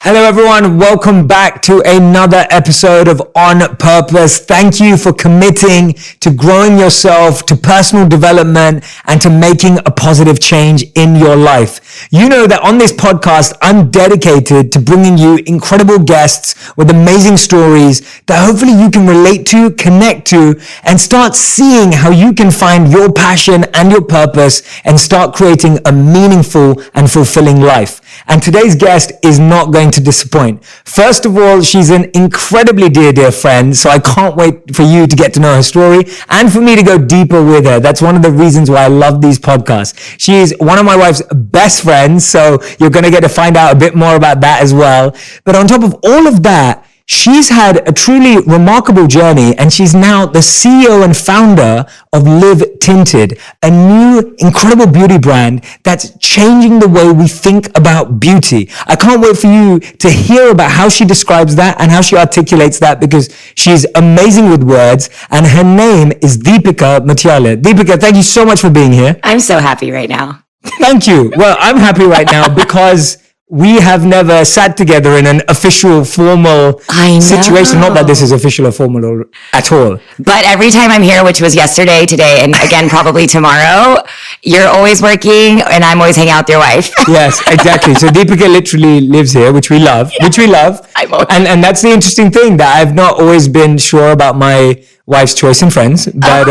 Hello everyone, welcome back to another episode of On Purpose. Thank you for committing to growing yourself, to personal development, and to making a positive change in your life. You know that on this podcast, I'm dedicated to bringing you incredible guests with amazing stories that hopefully you can relate to, connect to, and start seeing how you can find your passion and your purpose and start creating a meaningful and fulfilling life. And today's guest is not going to disappoint. First of all, she's an incredibly dear friend, so I can't wait for you to get to know her story and for me to go deeper with her. That's one of the reasons why I love these podcasts. She's one of my wife's best friends, so you're going to get to find out a bit more about that as well. But on top of all of that, she's had a truly remarkable journey, and she's now the CEO and founder of Live Tinted, a new incredible beauty brand that's changing the way we think about beauty. I can't wait for you to hear about how she describes that and how she articulates that, because she's amazing with words, and her name is Deepica Mutyala. Deepica, thank you so much for being here. I'm so happy right now. Thank you. Well, I'm happy right now because we have never sat together in an official, formal situation. Not that this is official or formal at all. But every time I'm here, which was yesterday, today, and again, probably tomorrow, you're always working and I'm always hanging out with your wife. Yes, exactly. So Deepica literally lives here, which we love, And that's the interesting thing, that I've not always been sure about my wife's choice in friends. But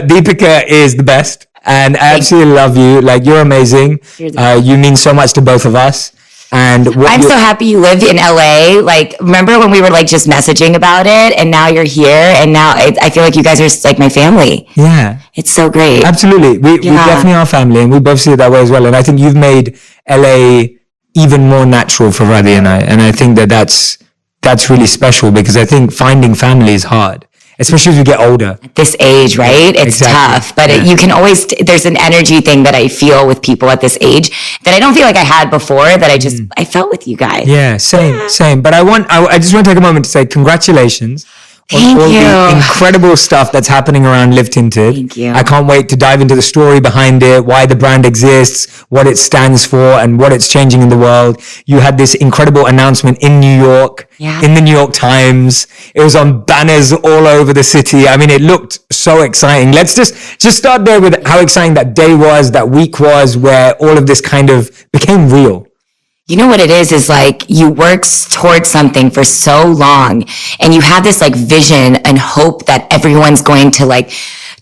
Deepica is the best. And I absolutely love you. Like, you're amazing. You mean so much to both of us. And I'm so happy you lived in LA. Like, remember when we were like just messaging about it, and now you're here, and now I feel like you guys are like my family. Yeah. It's so great. Absolutely. We definitely are family, and we both see it that way as well. And I think you've made LA even more natural for Radhi and I. And I think that's really special, because I think finding family is hard, especially as we get older. At this age, right? It's tough, but you can always, there's an energy thing that I feel with people at this age that I don't feel like I had before, that I felt with you guys. Yeah, same. But I just want to take a moment to say congratulations on all the incredible stuff that's happening around Live Tinted. Thank you. I can't wait to dive into the story behind it, why the brand exists, what it stands for, and what it's changing in the world. You had this incredible announcement in New York, in the New York Times. It was on banners all over the city. I mean, it looked so exciting. Let's just start there with how exciting that day was, that week was, where all of this kind of became real. You know what it is like you work towards something for so long, and you have this like vision and hope that everyone's going to like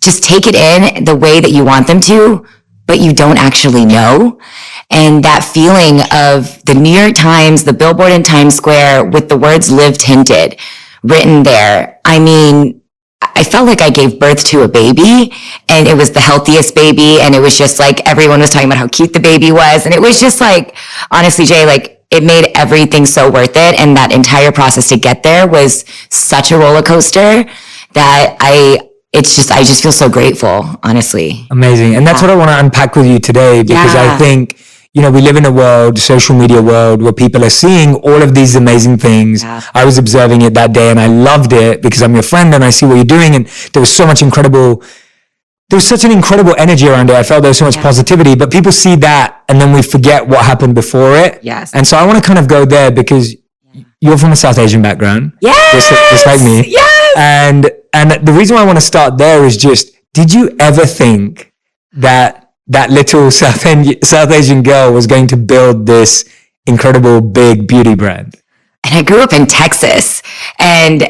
just take it in the way that you want them to, but you don't actually know. And that feeling of the New York Times, the billboard in Times Square with the words Live Tinted written there. I mean, I felt like I gave birth to a baby, and it was the healthiest baby. And it was just like, everyone was talking about how cute the baby was. And it was just like, honestly, Jay, like it made everything so worth it. And that entire process to get there was such a roller coaster that I just feel so grateful, honestly. Amazing. And that's what I want to unpack with you today, because I think, you know, we live in a world, social media world, where people are seeing all of these amazing things. Yeah. I was observing it that day and I loved it because I'm your friend and I see what you're doing. And there was such an incredible energy around it. I felt there was so much positivity, but people see that and then we forget what happened before it. Yes. And so I want to kind of go there, because you're from a South Asian background. Yes. Just like me. Yes. And the reason why I want to start there is just, did you ever think that little South Asian girl was going to build this incredible big beauty brand? And I grew up in Texas, and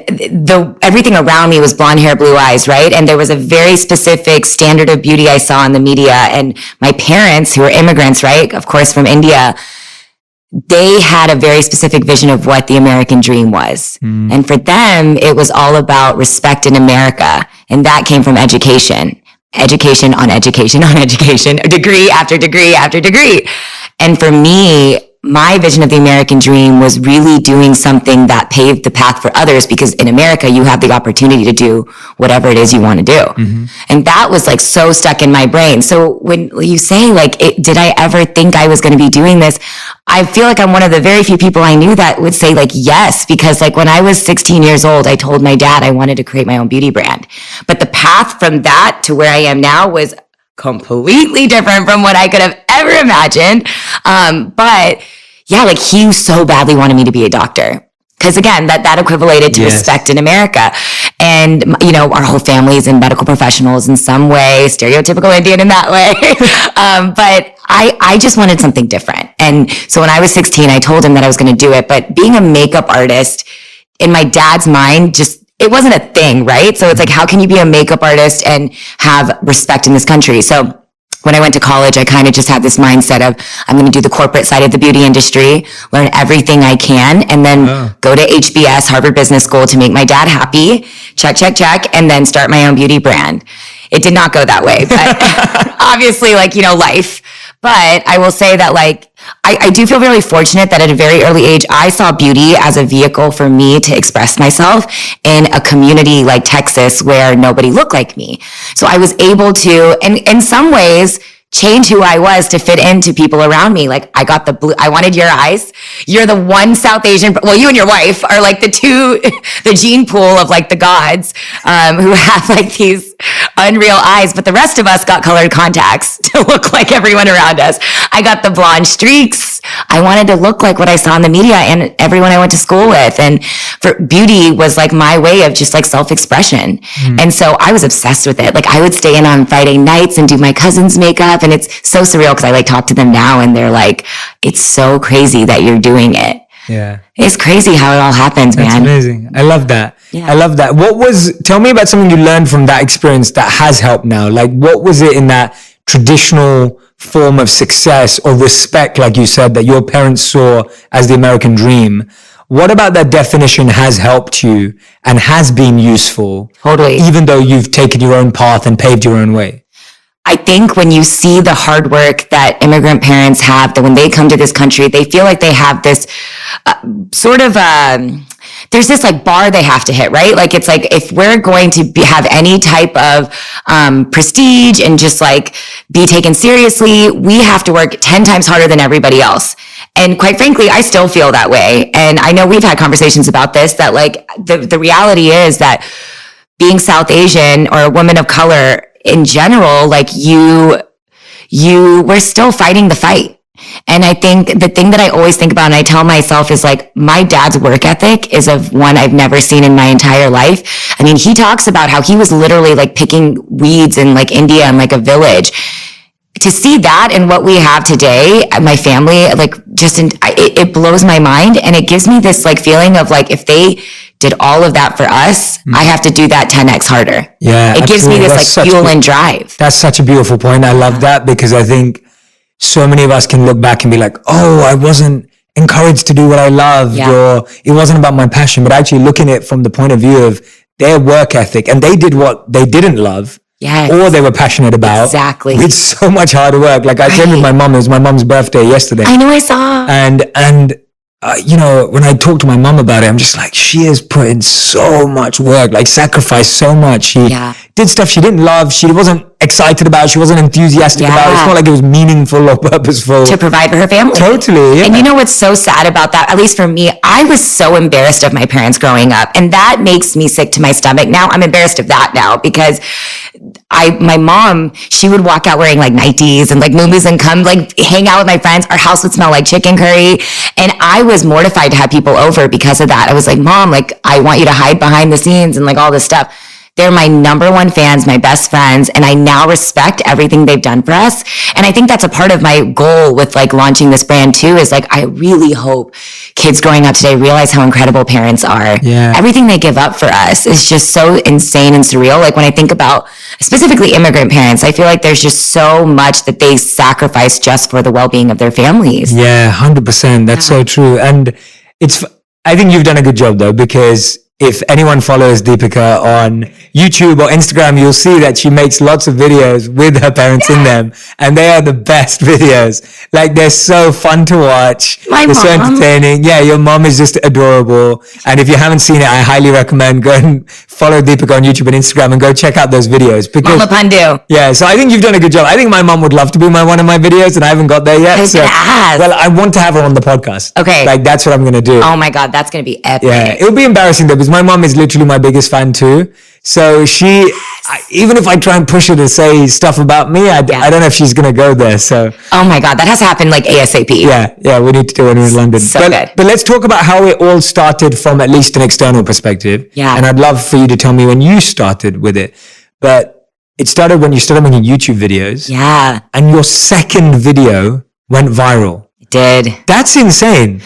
everything around me was blonde hair, blue eyes, right? And there was a very specific standard of beauty I saw in the media. And my parents, who were immigrants, right? Of course, from India, they had a very specific vision of what the American dream was. And for them, it was all about respect in America. And that came from education. Education on education on education, degree after degree after degree. And for me, my vision of the American dream was really doing something that paved the path for others, because in America, you have the opportunity to do whatever it is you want to do. Mm-hmm. And that was like so stuck in my brain. So when you say like, did I ever think I was going to be doing this? I feel like I'm one of the very few people I knew that would say like, yes, because like when I was 16 years old, I told my dad I wanted to create my own beauty brand. But the path from that to where I am now was completely different from what I could have ever imagined. But yeah, like he so badly wanted me to be a doctor. Because again, that equivalated to respect in America. And, you know, our whole family is in medical professionals in some way, stereotypical Indian in that way. But I just wanted something different. And so when I was 16, I told him that I was going to do it. But being a makeup artist in my dad's mind, it wasn't a thing, right? So it's like, how can you be a makeup artist and have respect in this country? So when I went to college, I kind of just had this mindset of, I'm going to do the corporate side of the beauty industry, learn everything I can, and then go to HBS, Harvard Business School, to make my dad happy, check, and then start my own beauty brand. It did not go that way, but obviously, like, you know, life. But I will say that, like, I do feel really fortunate that at a very early age, I saw beauty as a vehicle for me to express myself in a community like Texas where nobody looked like me. So I was able to, and in some ways, change who I was to fit into people around me. Like, I got I wanted your eyes. You're the one South Asian, well, you and your wife are like the gene pool of like the gods, who have like these unreal eyes, but the rest of us got colored contacts to look like everyone around us. I got the blonde streaks. I wanted to look like what I saw in the media and everyone I went to school with. And for beauty was like my way of just like self-expression. And so I was obsessed with it. Like, I would stay in on Friday nights and do my cousin's makeup. And it's so surreal because I like talk to them now and they're like, it's so crazy that you're doing it. Yeah. It's crazy how it all happens, man. That's amazing. I love that. Yeah. I love that. Tell me about something you learned from that experience that has helped now. Like, what was it in that traditional form of success or respect, like you said, that your parents saw as the American dream? What about that definition has helped you and has been useful? Totally. Even though you've taken your own path and paved your own way? I think when you see the hard work that immigrant parents have, that when they come to this country, they feel like they have this there's this like bar they have to hit, right? Like, it's like, if we're going to have any type of prestige and just like be taken seriously, we have to work 10 times harder than everybody else. And quite frankly, I still feel that way. And I know we've had conversations about this, that like the reality is that being South Asian or a woman of color in general, like we're still fighting the fight. And I think the thing that I always think about and I tell myself is like, my dad's work ethic is of one I've never seen in my entire life. I mean, he talks about how he was literally like picking weeds in like India in like a village. To see that and what we have today, my family, like it blows my mind. And it gives me this like feeling of like, if they did all of that for us, I have to do that 10x harder. Yeah. It gives me this like fuel and drive. That's such a beautiful point. I love that, because I think so many of us can look back and be like, oh, I wasn't encouraged to do what I loved, or it wasn't about my passion. But actually looking at it from the point of view of their work ethic, and they did what they didn't love, or they were passionate about. Exactly. With so much hard work. Like, I shared with my mom, it was my mom's birthday yesterday. I know, I saw. And you know, when I talk to my mom about it, I'm just like, she has put in so much work, like sacrificed so much. She did stuff she didn't love. She wasn't excited about. She wasn't enthusiastic about. It's not like it was meaningful or purposeful. To provide for her family. Totally. Yeah. And you know what's so sad about that? At least for me, I was so embarrassed of my parents growing up. And that makes me sick to my stomach. Now I'm embarrassed of that now, because my mom, she would walk out wearing like nighties and like muumuus and come like hang out with my friends. Our house would smell like chicken curry. And I was mortified to have people over because of that. I was like, Mom, like, I want you to hide behind the scenes and like all this stuff. They're my number one fans, my best friends, and I now respect everything they've done for us. And I think that's a part of my goal with like launching this brand too, is like, I really hope kids growing up today realize how incredible parents are. Yeah. Everything they give up for us is just so insane and surreal. Like, when I think about specifically immigrant parents, I feel like there's just so much that they sacrifice just for the well-being of their families. Yeah, 100%. That's so true. And I think you've done a good job though, because if anyone follows Deepica on YouTube or Instagram, you'll see that she makes lots of videos with her parents in them. And they are the best videos. Like, they're so fun to watch. They're so entertaining. Yeah, your mom is just adorable. And if you haven't seen it, I highly recommend go and follow Deepica on YouTube and Instagram and go check out those videos. Because, Mama Pandu. Yeah, so I think you've done a good job. I think my mom would love to be one of my videos, and I haven't got there yet. Well, I want to have her on the podcast. Okay. Like, that's what I'm going to do. Oh my God, that's going to be epic. Yeah, it would be embarrassing though, because my mom is literally my biggest fan too. So even if I try and push her to say stuff about me, I don't know if she's going to go there. So, oh my God, that has happened like ASAP. Yeah, we need to do it in London. So good. But let's talk about how it all started from at least an external perspective. Yeah. And I'd love for you to tell me when you started with it. But it started when you started making YouTube videos. Yeah. And your second video went viral. It did. That's insane.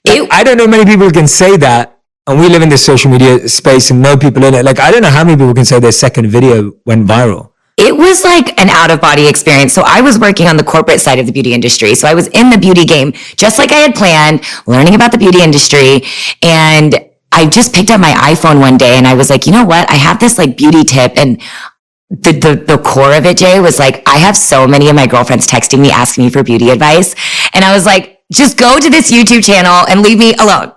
I don't know many people who can say that. And we live in this social media space and know people in it. Like, I don't know how many people can say their second video went viral. It was like an out-of-body experience. So I was working on the corporate side of the beauty industry. So I was in the beauty game, just like I had planned, learning about the beauty industry. And I just picked up my iPhone one day and I was like, you know what? I have this like beauty tip. And the core of it, Jay, was like, I have so many of my girlfriends texting me, asking me for beauty advice. And I was like, just go to this YouTube channel and leave me alone.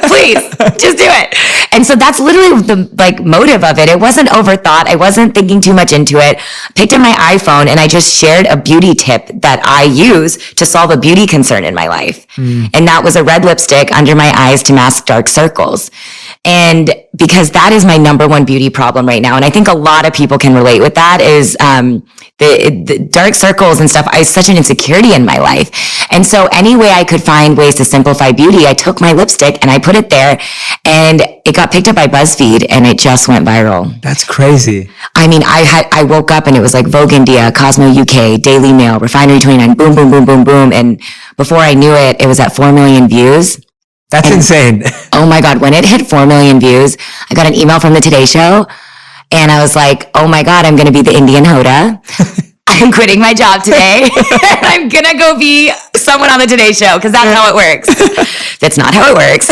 Please, just do it. And so that's literally the like motive of it. It wasn't overthought. I wasn't thinking too much into it. Picked up my iPhone and I just shared a beauty tip that I use to solve a beauty concern in my life. And that was a red lipstick under my eyes to mask dark circles. And because that is my number one beauty problem right now. And I think a lot of people can relate with that is, the dark circles and stuff is such an insecurity in my life. And so any way I could find ways to simplify beauty, I took my lipstick and I put it there and it got picked up by BuzzFeed and it just went viral. That's crazy. I mean, I woke up and it was like Vogue India, Cosmo UK, Daily Mail, Refinery 29, boom, boom, boom, boom, boom. And before I knew it, it was at 4 million views. That's insane. Oh my God. When it hit 4 million views, I got an email from the Today Show. And I was like, oh my God, I'm going to be the Indian Hoda. I'm quitting my job today. I'm going to go be someone on the Today Show because that's how it works. That's not how it works.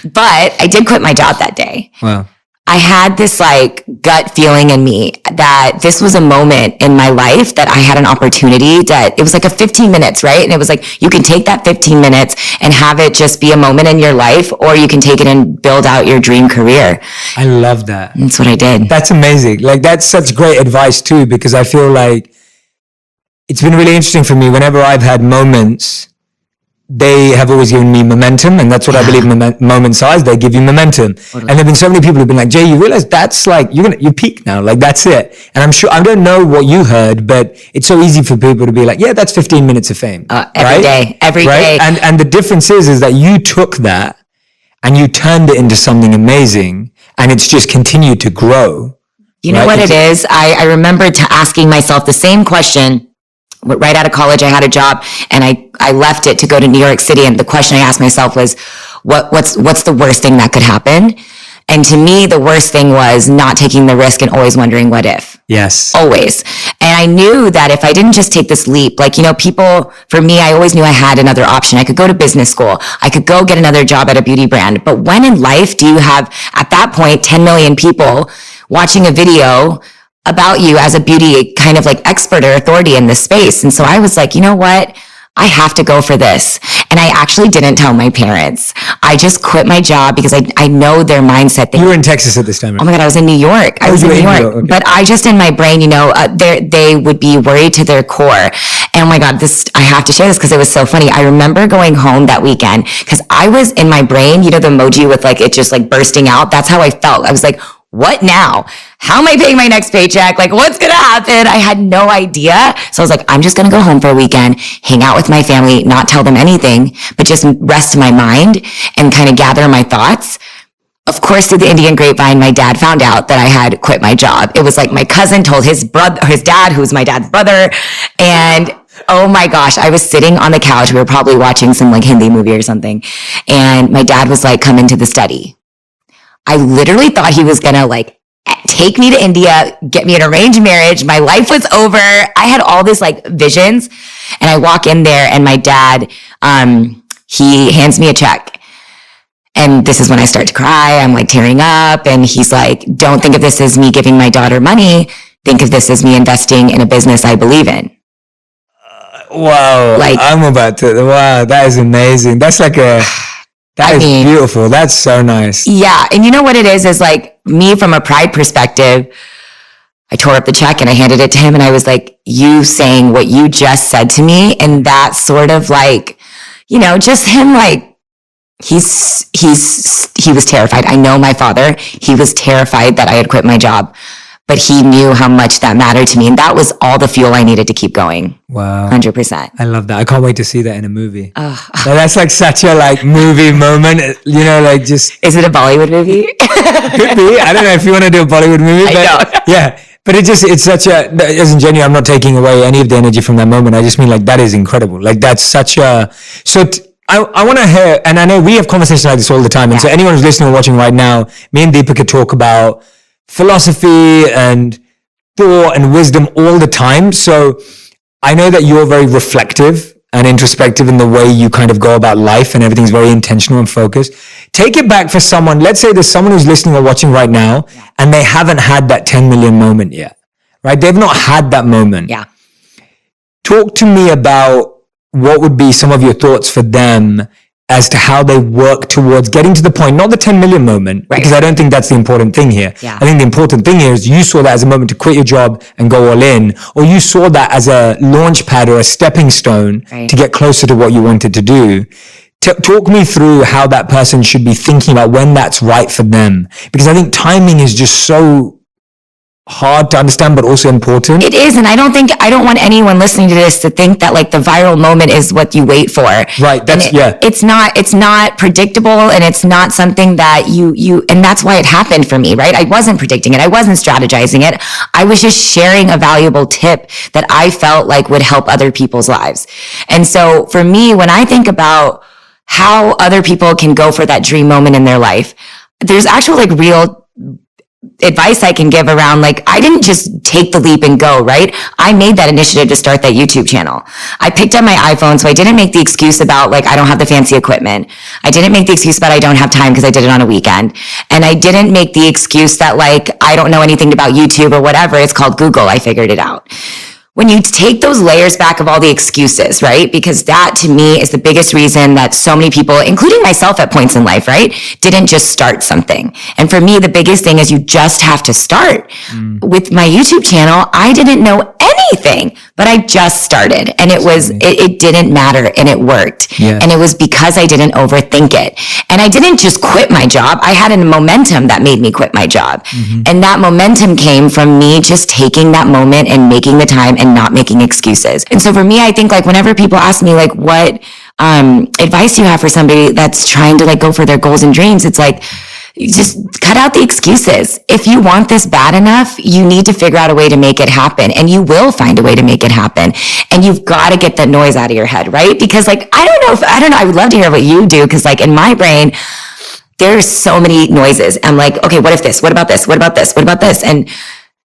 But I did quit my job that day. Wow. I had this like gut feeling in me that this was a moment in my life that I had an opportunity that it was like a 15 minutes, right? And it was like, you can take that 15 minutes and have it just be a moment in your life, or you can take it and build out your dream career. I love that. That's what I did. That's amazing. Like, that's such great advice too, because I feel like it's been really interesting for me whenever I've had moments. They have always given me momentum, and that's what I believe moments are. They give you momentum. Totally. And there've been so many people who've been like, Jay, you realize that's like, you peak now. Like, that's it. And I'm sure, I don't know what you heard, but it's so easy for people to be like, yeah, that's 15 minutes of fame. Every day. And the difference is that you took that and you turned it into something amazing, and it's just continued to grow. You know what it is? I remember asking myself the same question. Right out of college, I had a job and I left it to go to New York City. And the question I asked myself was, what's the worst thing that could happen? And to me, the worst thing was not taking the risk and always wondering what if. Yes. Always. And I knew that if I didn't just take this leap, like, you know, for me, I always knew I had another option. I could go to business school. I could go get another job at a beauty brand. But when in life do you have, at that point, 10 million people watching a video about you as a beauty kind of like expert or authority in this space? And so I was like, you know what? I have to go for this. And I actually didn't tell my parents. I just quit my job because I know their mindset. You were in Texas at this time, right? Oh my God, I was in New York. I was in New York. Okay. But I just, in my brain, you know, they would be worried to their core. And oh my God, I have to share this because it was so funny. I remember going home that weekend because I was in my brain, you know, the emoji with like, it just like bursting out. That's how I felt. I was like, what now? How am I paying my next paycheck? Like, what's going to happen? I had no idea. So I was like, I'm just going to go home for a weekend, hang out with my family, not tell them anything, but just rest my mind and kind of gather my thoughts. Of course, through the Indian grapevine, my dad found out that I had quit my job. It was like my cousin told his dad, who's my dad's brother. And oh my gosh, I was sitting on the couch. We were probably watching some like Hindi movie or something. And my dad was like, come into the study. I literally thought he was going to like take me to India, get me an arranged marriage. My life was over. I had all this like visions, and I walk in there and my dad, he hands me a check. And this is when I start to cry. I'm like tearing up, and he's like, don't think of this as me giving my daughter money. Think of this as me investing in a business I believe in. Wow. Like, wow, that is amazing. That's like That is beautiful. That's so nice. Yeah. And you know what it is like me from a pride perspective, I tore up the check and I handed it to him and I was like, you saying what you just said to me. And that sort of like, you know, just him like He was terrified. I know my father, he was terrified that I had quit my job, but he knew how much that mattered to me. And that was all the fuel I needed to keep going. Wow. 100%. I love that. I can't wait to see that in a movie. Oh. That's like such a like movie moment, like just. Is it a Bollywood movie? Could be. I don't know if you want to do a Bollywood movie, but yeah. But it's such a, as in genuine, I'm not taking away any of the energy from that moment. I just mean like that is incredible. Like that's such a, I want to hear, and I know we have conversations like this all the time. And so anyone who's listening or watching right now, me and Deepica talk about philosophy and thought and wisdom all the time. So I know that you're very reflective and introspective in the way you kind of go about life, and everything's very intentional and focused. Take it back for someone. Let's say there's someone who's listening or watching right now and they haven't had that 10 million moment yet, right? They've not had that moment. Yeah. Talk to me about what would be some of your thoughts for them as to how they work towards getting to the point, not the 10 million moment, because I don't think that's the important thing here. Yeah. I think the important thing here is you saw that as a moment to quit your job and go all in, or you saw that as a launch pad or a stepping stone to get closer to what you wanted to do. Talk me through how that person should be thinking about when that's right for them, because I think timing is just so hard to understand, but also important. It is. And I don't want anyone listening to this to think that like the viral moment is what you wait for. Right. It's not predictable, and it's not something that and that's why it happened for me, right? I wasn't predicting it. I wasn't strategizing it. I was just sharing a valuable tip that I felt like would help other people's lives. And so for me, when I think about how other people can go for that dream moment in their life, there's actual like real advice I can give around, like, I didn't just take the leap and go, right? I made that initiative to start that YouTube channel. I picked up my iPhone, so I didn't make the excuse about like, I don't have the fancy equipment. I didn't make the excuse about I don't have time because I did it on a weekend. And I didn't make the excuse that like, I don't know anything about YouTube or whatever. It's called Google. I figured it out. When you take those layers back of all the excuses, right? Because that to me is the biggest reason that so many people, including myself at points in life, right, didn't just start something. And for me, the biggest thing is you just have to start. With my YouTube channel, I didn't know anything, but I just started, and it didn't matter, and it worked. Yeah. And it was because I didn't overthink it. And I didn't just quit my job. I had a momentum that made me quit my job. And that momentum came from me just taking that moment and making the time and not making excuses. And so for me, I think like whenever people ask me like, what advice do you have for somebody that's trying to like go for their goals and dreams? It's like, just cut out the excuses. If you want this bad enough, you need to figure out a way to make it happen, and you will find a way to make it happen. And you've got to get that noise out of your head, right? Because like, I don't know. I would love to hear what you do. Cause like in my brain, there's so many noises. I'm like, okay, what if this? What about this? What about this? What about this? And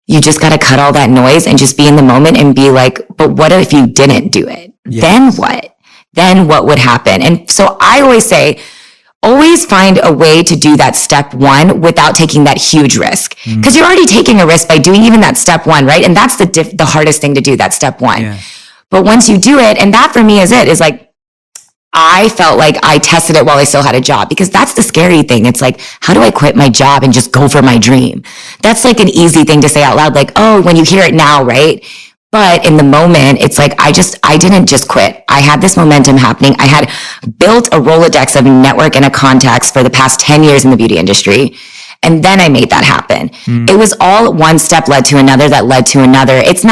you just got to cut all that noise and just be in the moment and be like, but what if you didn't do it? Yes. Then what? Then what would happen? And so I always say, always find a way to do that step one without taking that huge risk. Because you're already taking a risk by doing even that step one, right? And that's the hardest thing to do, that step one. Yeah. But once you do it, and that for me is like, I felt like I tested it while I still had a job, because that's the scary thing. It's like, how do I quit my job and just go for my dream? That's like an easy thing to say out loud, like, oh, when you hear it now, right? But in the moment, it's like, I didn't just quit. I had this momentum happening. I had built a Rolodex of network and a contacts for the past 10 years in the beauty industry. And then I made that happen. It was all one step led to another that led to another. It's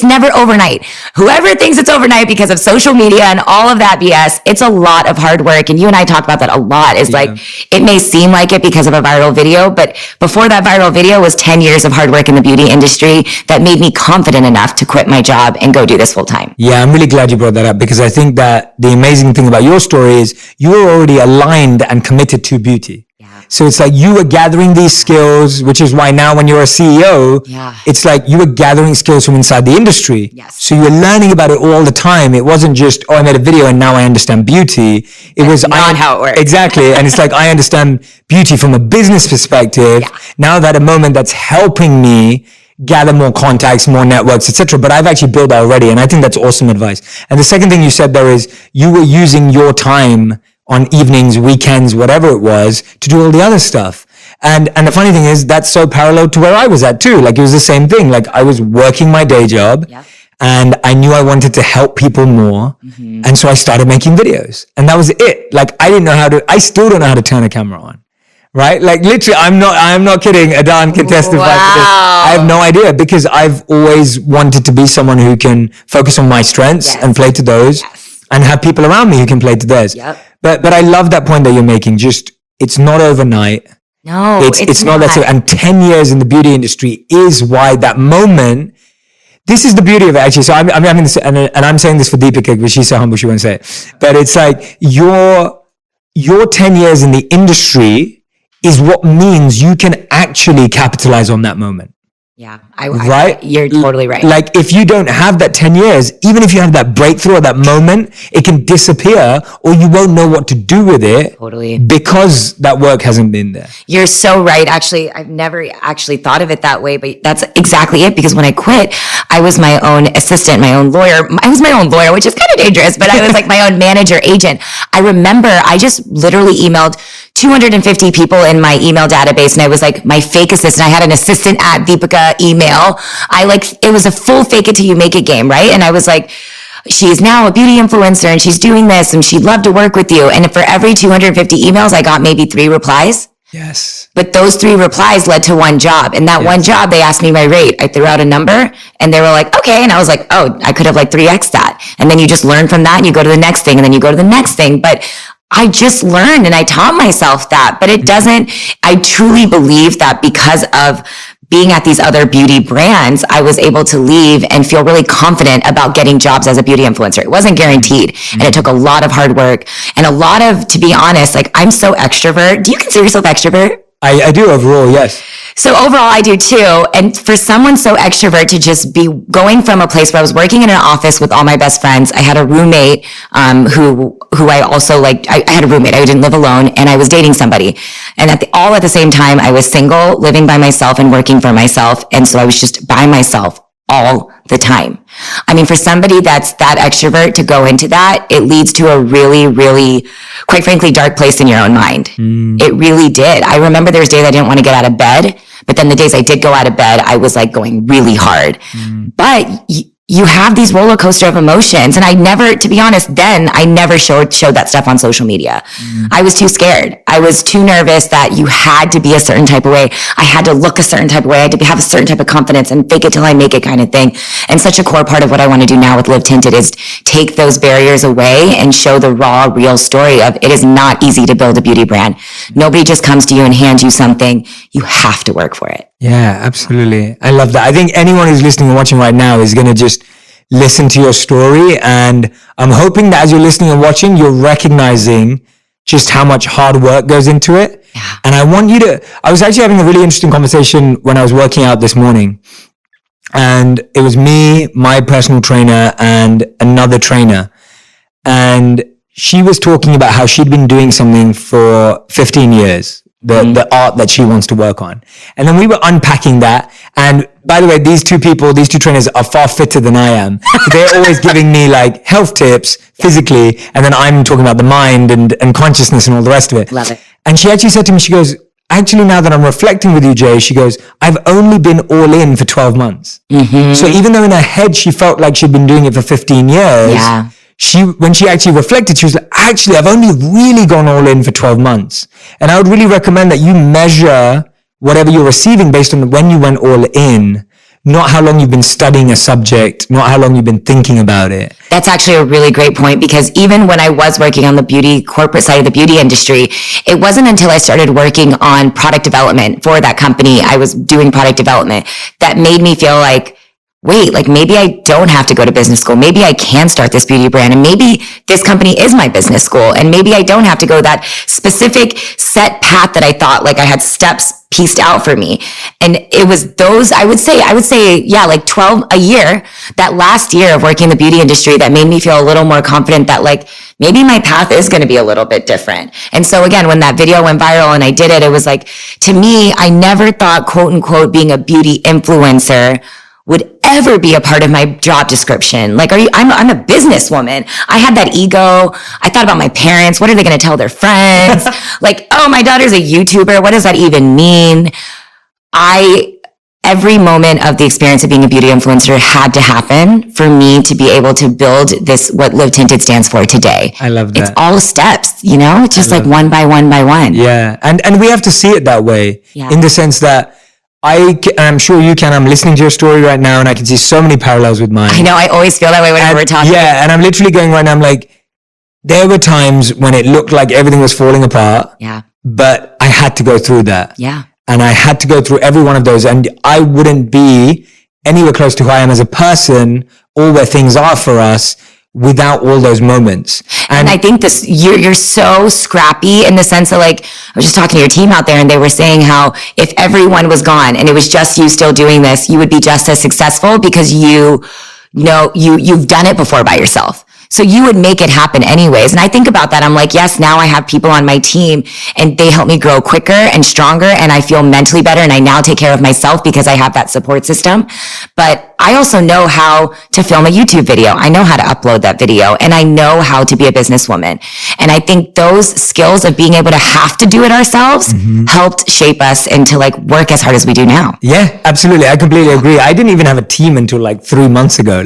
never overnight. Whoever thinks it's overnight because of social media and all of that BS, it's a lot of hard work. And you and I talk about that a lot. It's like, it may seem like it because of a viral video, but before that viral video was 10 years of hard work in the beauty industry that made me confident enough to quit my job and go do this full time. Yeah, I'm really glad you brought that up, because I think that the amazing thing about your story is you were already aligned and committed to beauty. So it's like you were gathering these skills, which is why now when you're a CEO, it's like you were gathering skills from inside the industry. Yes. So you were learning about it all the time. It wasn't just, oh, I made a video and now I understand beauty. That's not how it works. Exactly. And it's like, I understand beauty from a business perspective. Yeah. Now I've had a moment that's helping me gather more contacts, more networks, etc. But I've actually built that already. And I think that's awesome advice. And the second thing you said there is you were using your time on evenings, weekends, whatever it was, to do all the other stuff. And the funny thing is that's so parallel to where I was at too. Like it was the same thing. Like I was working my day job and I knew I wanted to help people more. And so I started making videos, and that was it. Like, I still don't know how to turn a camera on, right? Like, literally, I'm not kidding. Adan can testify to this. I have no idea, because I've always wanted to be someone who can focus on my strengths and play to those and have people around me who can play to theirs. But I love that point that you're making. Just, it's not overnight. No, it's not that. And 10 years in the beauty industry is why that moment. This is the beauty of it, actually. So I'm having this, and I'm saying this for Deepica, because she's so humble, she won't say it. But it's like your 10 years in the industry is what means you can actually capitalize on that moment. Yeah, right? You're totally right. Like, if you don't have that 10 years, even if you have that breakthrough or that moment, it can disappear, or you won't know what to do with it. Totally. Because that work hasn't been there. You're so right. Actually, I've never actually thought of it that way, but that's exactly it. Because when I quit, I was my own assistant, my own lawyer. I was my own lawyer, which is kind of dangerous, but I was like my own manager, agent. I remember I just literally emailed 250 people in my email database, and I was like my fake assistant. I had an assistant at Deepica email. It was a full fake it till you make it game, right? And I was like, she's now a beauty influencer, and she's doing this, and she'd love to work with you. And for every 250 emails, I got maybe 3 replies. Yes. But those 3 replies led to one job. And that one job, they asked me my rate. I threw out a number, and they were like, okay. And I was like, oh, I could have like 3x that. And then you just learn from that, and you go to the next thing, and then you go to the next thing. But I just learned, and I taught myself that. But it doesn't, I truly believe that because of being at these other beauty brands, I was able to leave and feel really confident about getting jobs as a beauty influencer. It wasn't guaranteed. And it took a lot of hard work and a lot of, to be honest, like, I'm so extrovert. Do you consider yourself extrovert? I do overall, yes. So overall, I do too. And for someone so extrovert to just be going from a place where I was working in an office with all my best friends, I had a roommate who I also like. I had a roommate. I didn't live alone, and I was dating somebody. And all at the same time, I was single, living by myself, and working for myself. And so I was just by myself all the time. I mean, for somebody that's that extrovert to go into that, it leads to a really, really, quite frankly, dark place in your own mind. It really did. I remember there was days I didn't want to get out of bed, but then the days I did go out of bed, I was like going really hard. But you have these roller coaster of emotions. And I never, to be honest, then I never showed that stuff on social media. I was too scared. I was too nervous that you had to be a certain type of way. I had to look a certain type of way. I had to have a certain type of confidence and fake it till I make it kind of thing. And such a core part of what I want to do now with Live Tinted is take those barriers away and show the raw, real story of it is not easy to build a beauty brand. Nobody just comes to you and hands you something. You have to work for it. Yeah, absolutely. I love that. I think anyone who's listening and watching right now is going to just listen to your story. And I'm hoping that as you're listening and watching, you're recognizing just how much hard work goes into it. Yeah. And I want you to, I was actually having a really interesting conversation when I was working out this morning. And it was me, my personal trainer, and another trainer. And she was talking about how she'd been doing something for 15 years. The art that she wants to work on. And then we were unpacking that. And by the way, these two trainers are far fitter than I am. So they're always giving me like health tips physically. And then I'm talking about the mind and consciousness and all the rest of it. Love it. And she actually said to me, she goes, actually, now that I'm reflecting with you, Jay, she goes, I've only been all in for 12 months. So even though in her head, she felt like she'd been doing it for 15 years. Yeah. When she actually reflected, she was like, actually, I've only really gone all in for 12 months. And I would really recommend that you measure whatever you're receiving based on when you went all in, not how long you've been studying a subject, not how long you've been thinking about it. That's actually a really great point, because even when I was working on the beauty corporate side of the beauty industry, it wasn't until I started working on product development for that company, I was doing product development, that made me feel like, wait, like maybe I don't have to go to business school. Maybe I can start this beauty brand, and maybe this company is my business school, and maybe I don't have to go that specific set path that I thought like I had steps pieced out for me. And it was those, I would say, yeah, like 12 a year, that last year of working in the beauty industry that made me feel a little more confident that like maybe my path is going to be a little bit different. And so again, when that video went viral and I did it, it was like, to me, I never thought, quote unquote, being a beauty influencer would ever be a part of my job description. Like, I'm a businesswoman. I had that ego. I thought about my parents. What are they going to tell their friends? Like, oh, my daughter's a YouTuber. What does that even mean? I every moment of the experience of being a beauty influencer had to happen for me to be able to build this, what Live Tinted stands for today. I love that. It's all steps, you know, it's just like one by one by one. Yeah. And we have to see it that way, in the sense that I'm sure you can. I'm listening to your story right now and I can see so many parallels with mine. I know. I always feel that way whenever we're talking. Yeah. And I'm literally going right now, I'm like, there were times when it looked like everything was falling apart. Yeah. But I had to go through that. Yeah. And I had to go through every one of those. And I wouldn't be anywhere close to who I am as a person or where things are for us without all those moments. And I think this, you're so scrappy in the sense of like, I was just talking to your team out there and they were saying how if everyone was gone and it was just you still doing this, you would be just as successful because you've done it before by yourself. So you would make it happen anyways. And I think about that. I'm like, yes, now I have people on my team and they help me grow quicker and stronger. And I feel mentally better. And I now take care of myself because I have that support system. But I also know how to film a YouTube video. I know how to upload that video and I know how to be a businesswoman. And I think those skills of being able to have to do it ourselves helped shape us into like work as hard as we do now. Yeah, absolutely. I completely agree. I didn't even have a team until like 3 months ago.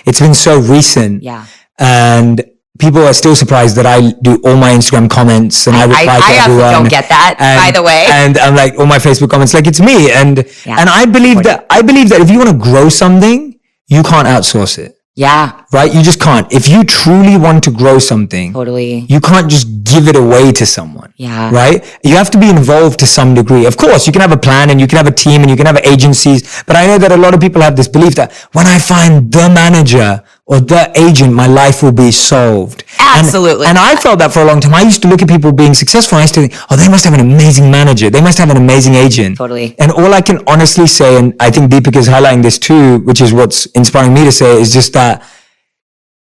It's been so recent. Yeah. And people are still surprised that I do all my Instagram comments and I reply to everyone. I don't get that, by the way. And I'm like, all my Facebook comments, like it's me. And I believe that if you want to grow something, you can't outsource it. Yeah. Right? You just can't. If you truly want to grow something, totally, you can't just give it away to someone. Yeah. Right? You have to be involved to some degree. Of course, you can have a plan and you can have a team and you can have agencies. But I know that a lot of people have this belief that when I find the manager or the agent, my life will be solved. Absolutely. And I felt that for a long time. I used to look at people being successful. I used to think, oh, they must have an amazing manager. They must have an amazing agent. Totally. And all I can honestly say, and I think Deepica is highlighting this too, which is what's inspiring me to say, is just that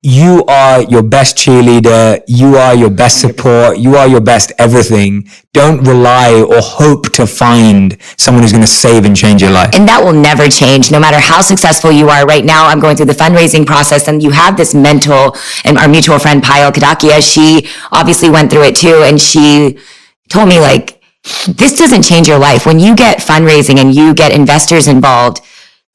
you are your best cheerleader. You are your best support. You are your best everything. Don't rely or hope to find someone who's going to save and change your life. And that will never change, no matter how successful you are. Right now, I'm going through the fundraising process and you have this mentor, and our mutual friend, Payal Kadakia, she obviously went through it too. And she told me like, this doesn't change your life. When you get fundraising and you get investors involved,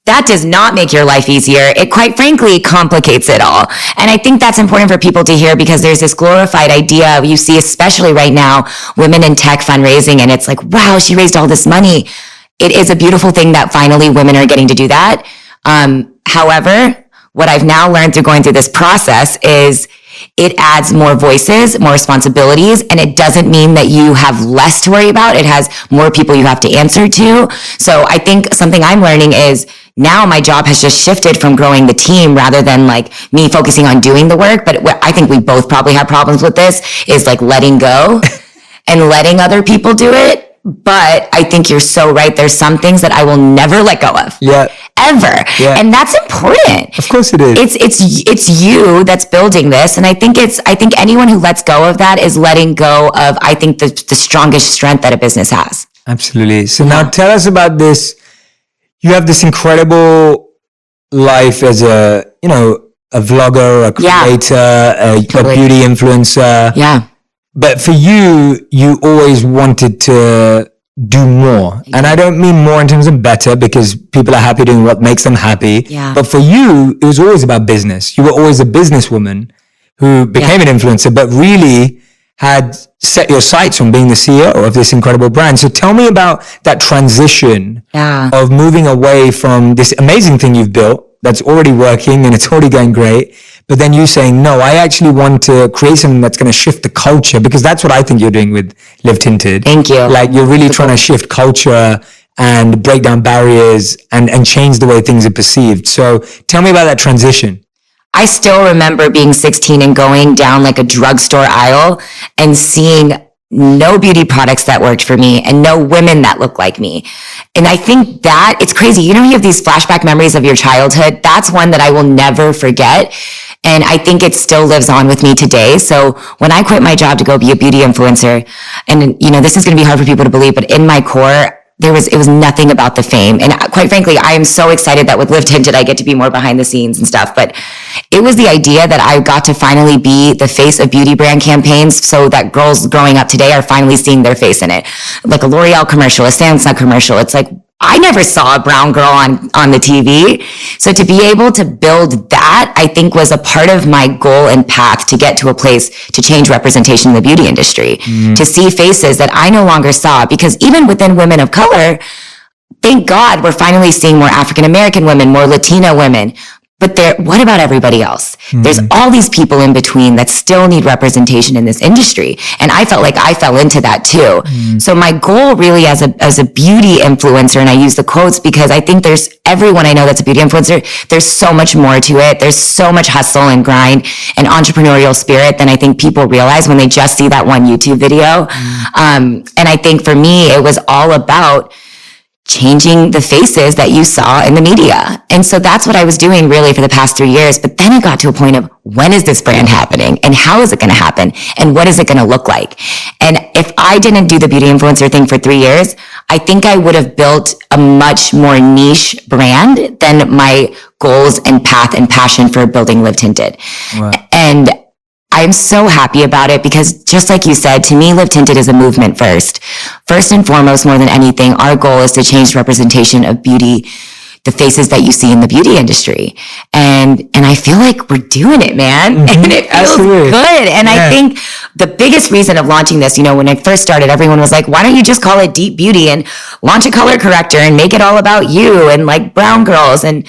that does not make your life easier. It quite frankly complicates it all. And I think that's important for people to hear because there's this glorified idea you see, especially right now, women in tech fundraising. And it's like, wow, she raised all this money. It is a beautiful thing that finally women are getting to do that. However, what I've now learned through going through this process is it adds more voices, more responsibilities, and it doesn't mean that you have less to worry about. It has more people you have to answer to. So I think something I'm learning is now my job has just shifted from growing the team rather than like me focusing on doing the work. But I think we both probably have problems with this is like letting go and letting other people do it. But I think you're so right. There's some things that I will never let go of. Yeah. Ever. Yeah. And that's important. Of course it is. It's you that's building this. And I think anyone who lets go of that is letting go of, I think, the strongest strength that a business has. Absolutely. So now tell us about this. You have this incredible life as a vlogger, a creator, a beauty influencer. Yeah. But for you, you always wanted to do more. And I don't mean more in terms of better because people are happy doing what makes them happy. Yeah. But for you, it was always about business. You were always a businesswoman who became an influencer, but really had set your sights on being the CEO of this incredible brand. So tell me about that transition of moving away from this amazing thing you've built that's already working and it's already going great. But then you saying, no, I actually want to create something that's going to shift the culture, because that's what I think you're doing with Live Tinted. Thank you. Like you're really trying to shift culture and break down barriers and change the way things are perceived. So tell me about that transition. I still remember being 16 and going down like a drugstore aisle and seeing no beauty products that worked for me and no women that looked like me. And I think that it's crazy. You have these flashback memories of your childhood. That's one that I will never forget. And I think it still lives on with me today. So when I quit my job to go be a beauty influencer, and this is going to be hard for people to believe, but in my core, it was nothing about the fame. And quite frankly, I am so excited that with Live Tinted, I get to be more behind the scenes and stuff. But it was the idea that I got to finally be the face of beauty brand campaigns so that girls growing up today are finally seeing their face in it. Like a L'Oreal commercial, a Samsung commercial. It's like, I never saw a brown girl on the TV. So to be able to build that, I think was a part of my goal and path to get to a place to change representation in the beauty industry, to see faces that I no longer saw. Because even within women of color, thank God we're finally seeing more African American women, more Latina women. But what about everybody else? There's all these people in between that still need representation in this industry. And I felt like I fell into that too. So my goal really as a beauty influencer, and I use the quotes because I think there's everyone I know that's a beauty influencer, there's so much more to it. There's so much hustle and grind and entrepreneurial spirit than I think people realize when they just see that one YouTube video. And I think for me, it was all about changing the faces that you saw in the media. And so that's what I was doing really for the past 3 years. But then it got to a point of, when is this brand happening? And how is it going to happen? And what is it going to look like? And if I didn't do the beauty influencer thing for 3 years, I think I would have built a much more niche brand than my goals and path and passion for building Live Tinted. Wow. And I'm so happy about it because just like you said, to me, Live Tinted is a movement first. First and foremost, more than anything, our goal is to change representation of beauty, the faces that you see in the beauty industry. And I feel like we're doing it, man. And it feels good. And I think the biggest reason of launching this, when I first started, everyone was like, why don't you just call it Deep Beauty and launch a color corrector and make it all about you and like brown girls? And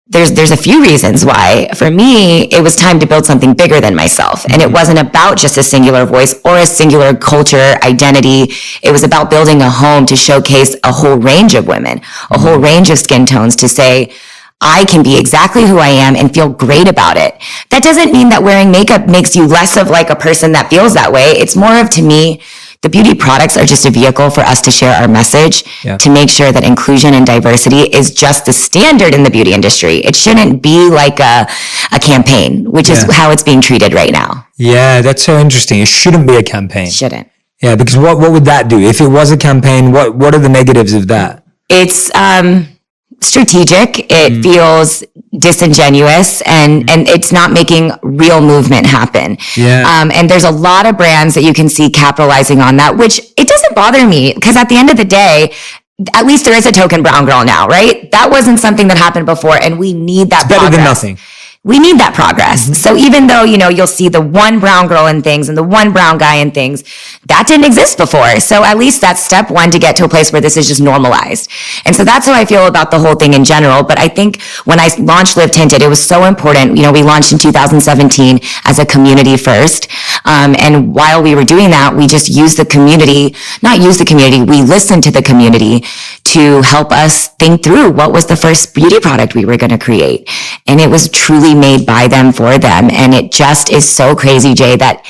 there's a few reasons why. For me, it was time to build something bigger than myself. And it wasn't about just a singular voice or a singular culture identity. It was about building a home to showcase a whole range of women, a whole range of skin tones, to say, I can be exactly who I am and feel great about it. That doesn't mean that wearing makeup makes you less of like a person that feels that way. It's more of, to me, the beauty products are just a vehicle for us to share our message, to make sure that inclusion and diversity is just the standard in the beauty industry. It shouldn't be like a campaign, which is how it's being treated right now. Yeah, that's so interesting. It shouldn't be a campaign. Shouldn't. Yeah, because what would that do? If it was a campaign, what are the negatives of that? It's strategic. It feels disingenuous and it's not making real movement happen. And there's a lot of brands that you can see capitalizing on that, which it doesn't bother me because at the end of the day, at least there is a token brown girl now, right? That wasn't something that happened before and we need that. It's better than nothing. We need that progress. So even though, you'll see the one brown girl in things and the one brown guy in things, that didn't exist before. So at least that's step one to get to a place where this is just normalized. And so that's how I feel about the whole thing in general. But I think when I launched Live Tinted, it was so important. We launched in 2017 as a community first. And while we were doing that, we just used the community, we listened to the community to help us think through what was the first beauty product we were going to create. And it was truly made by them for them. And it just is so crazy, Jay, that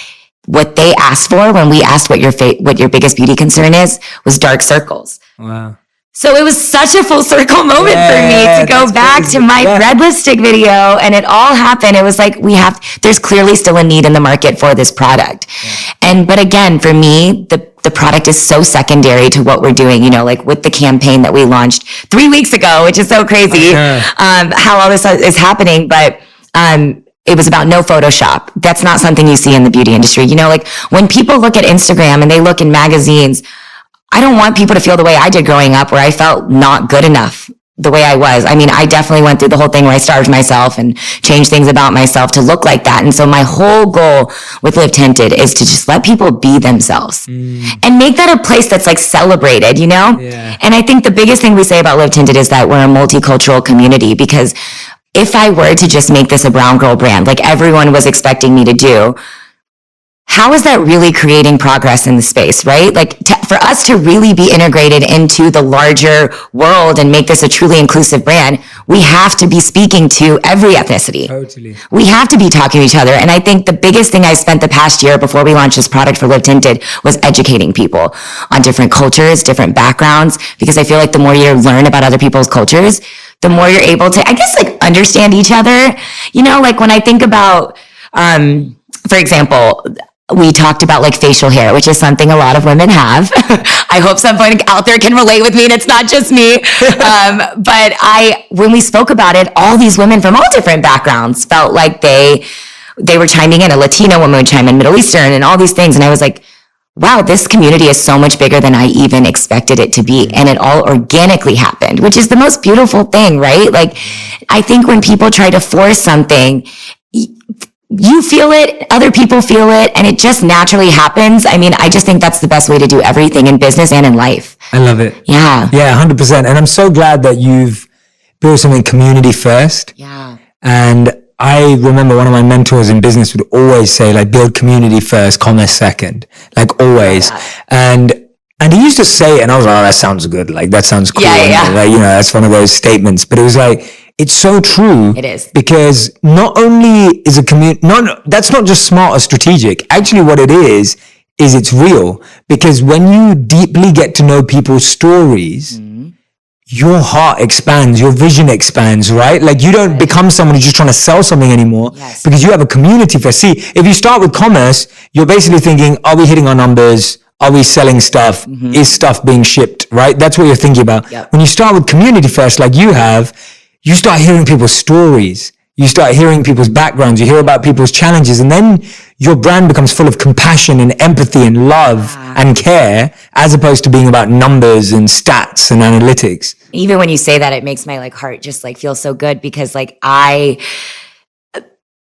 what they asked for when we asked what your biggest beauty concern is was dark circles. Wow. So it was such a full circle moment for me to go back to my red lipstick video, and it all happened. It was like, there's clearly still a need in the market for this product. But again, for me, the product is so secondary to what we're doing, like with the campaign that we launched 3 weeks ago, which is so crazy, how all this is happening. But, it was about no Photoshop. That's not something you see in the beauty industry. Like when people look at Instagram and they look in magazines, I don't want people to feel the way I did growing up, where I felt not good enough the way I was. I mean, I definitely went through the whole thing where I starved myself and changed things about myself to look like that. And so my whole goal with Live Tinted is to just let people be themselves and make that a place that's like celebrated, And I think the biggest thing we say about Live Tinted is that we're a multicultural community, because if I were to just make this a brown girl brand, like everyone was expecting me to do, how is that really creating progress in the space, right? Like for us to really be integrated into the larger world and make this a truly inclusive brand, we have to be speaking to every ethnicity. Totally. We have to be talking to each other. And I think the biggest thing I spent the past year before we launched this product for Live Tinted was educating people on different cultures, different backgrounds, because I feel like the more you learn about other people's cultures, the more you're able to, I guess, like understand each other. Like when I think about, for example, we talked about like facial hair, which is something a lot of women have. I hope someone out there can relate with me and it's not just me. But when we spoke about it, all these women from all different backgrounds felt like they were chiming in. A Latina woman would chime in, Middle Eastern, and all these things. And I was like, wow, this community is so much bigger than I even expected it to be. And it all organically happened, which is the most beautiful thing, right? Like, I think when people try to force something, you feel it, other people feel it, and it just naturally happens. I mean, I just think that's the best way to do everything in business and in life. I love it. Yeah. Yeah, 100%. And I'm so glad that you've built something community first. Yeah. And I remember one of my mentors in business would always say, like, build community first, commerce second, like always. And he used to say it, and I was like, oh, that sounds good. Like, that sounds cool. Yeah. Like, that's one of those statements. But it was like, it's so true. It is. Because not only is a community, that's not just smart or strategic. Actually, what it is it's real. Because when you deeply get to know people's stories, your heart expands, your vision expands, right? Like, you don't become someone who's just trying to sell something anymore, because you have a community first. See, if you start with commerce, you're basically thinking, are we hitting our numbers? Are we selling stuff? Is stuff being shipped, right? That's what you're thinking about. Yep. When you start with community first, like you have, you start hearing people's stories. You start hearing people's backgrounds. You hear about people's challenges. And then your brand becomes full of compassion and empathy and love and care, as opposed to being about numbers and stats and analytics. Even when you say that, it makes my like heart just like feel so good, because like I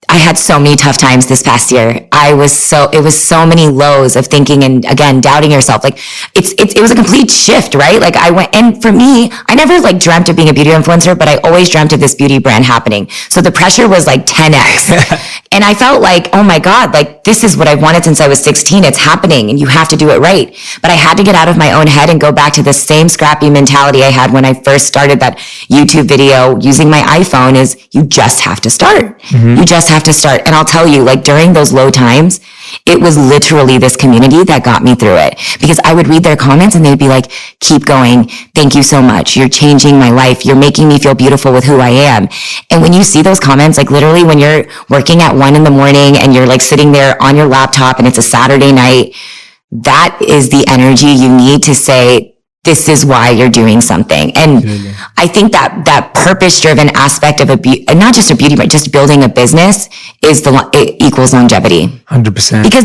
had so many tough times this past year. It was so many lows of thinking and again, doubting yourself. Like it was a complete shift, right? Like and for me, I never like dreamt of being a beauty influencer, but I always dreamt of this beauty brand happening. So the pressure was like 10x. And I felt like, oh my God, like this is what I've wanted since I was 16. It's happening and you have to do it right. But I had to get out of my own head and go back to the same scrappy mentality I had when I first started that YouTube video using my iPhone. Is you just have to start. You just have to start. And I'll tell you, like during those low times, it was literally this community that got me through it, because I would read their comments and they'd be like, keep going. Thank you so much. You're changing my life. You're making me feel beautiful with who I am. And when you see those comments, like literally when you're working at 1 a.m. and you're like sitting there on your laptop and it's a Saturday night, that is the energy you need to say, this is why you're doing something. And I think that purpose-driven aspect of not just a beauty, but just building a business it equals longevity. 100%. Because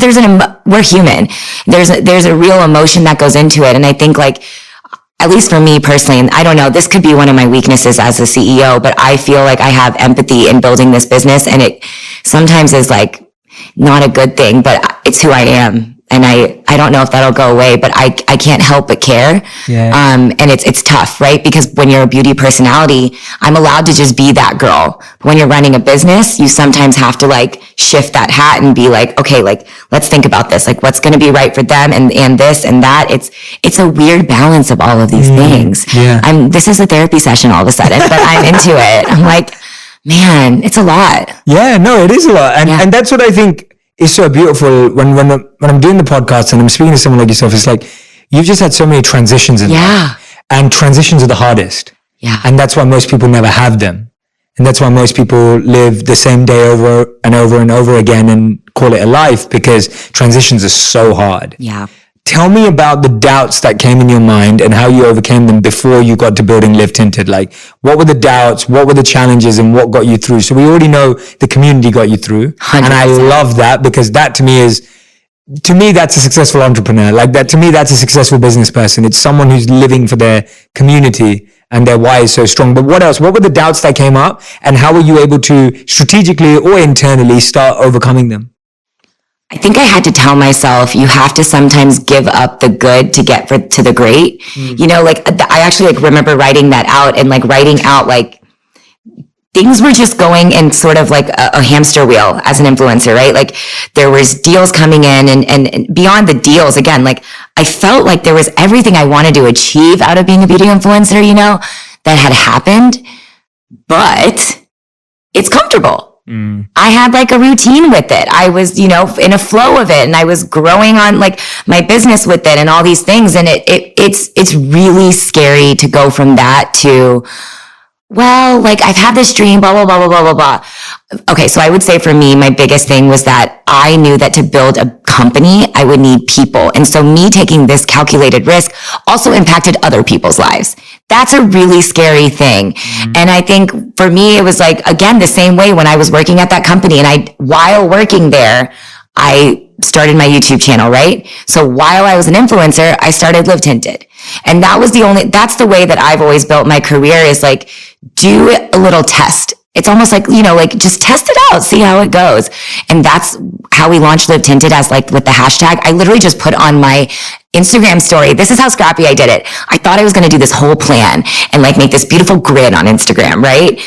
we're human. There's a real emotion that goes into it. And I think like, at least for me personally, and I don't know, this could be one of my weaknesses as a CEO, but I feel like I have empathy in building this business, and it sometimes is like not a good thing, but it's who I am. And I don't know if that'll go away, but I can't help but care. Yeah. And it's tough, right? Because when you're a beauty personality, I'm allowed to just be that girl. But when you're running a business, you sometimes have to like shift that hat and be like, okay, like let's think about this. Like what's going to be right for them and this and that. It's a weird balance of all of these things. Yeah. This is a therapy session all of a sudden, but I'm into it. I'm like, man, it's a lot. Yeah, no, it is a lot. And that's what I think is so beautiful when I'm doing the podcast and I'm speaking to someone like yourself. It's like, you've just had so many transitions in life. And transitions are the hardest. Yeah. And that's why most people never have them. And that's why most people live the same day over and over and over again and call it a life, because transitions are so hard. Yeah. Tell me about the doubts that came in your mind and how you overcame them before you got to building Live Tinted. Like, what were the doubts? What were the challenges, and what got you through? So we already know the community got you through. 100%. And I love that, because that to me, that's a successful entrepreneur. Like that, to me, that's a successful business person. It's someone who's living for their community and their why is so strong. But what else? What were the doubts that came up, and how were you able to strategically or internally start overcoming them? I think I had to tell myself, you have to sometimes give up the good to get to the great. You know, like I actually like remember writing that out and like writing out like things were just going in sort of like a hamster wheel as an influencer, right? Like there was deals coming in and beyond the deals, again, like I felt like there was everything I wanted to achieve out of being a beauty influencer, you know, that had happened, but it's comfortable. I had like a routine with it. I was, you know, in a flow of it, and I was growing on like my business with it and all these things. And it's really scary to go from that to, well, like I've had this dream, blah, blah, blah, blah, blah, blah, blah. Okay. So I would say for me, my biggest thing was that I knew that to build a company, I would need people. And so me taking this calculated risk also impacted other people's lives. That's a really scary thing. And I think for me, it was like, again, the same way when I was working at that company, and while working there, I started my YouTube channel, right? So while I was an influencer, I started Live Tinted. And that's the way that I've always built my career, is like, do a little test. It's almost like, like just test it out, see how it goes. And that's how we launched Live Tinted, as like with the hashtag. I literally just put on my Instagram story. This is how scrappy I did it. I thought I was going to do this whole plan and like make this beautiful grid on Instagram, right?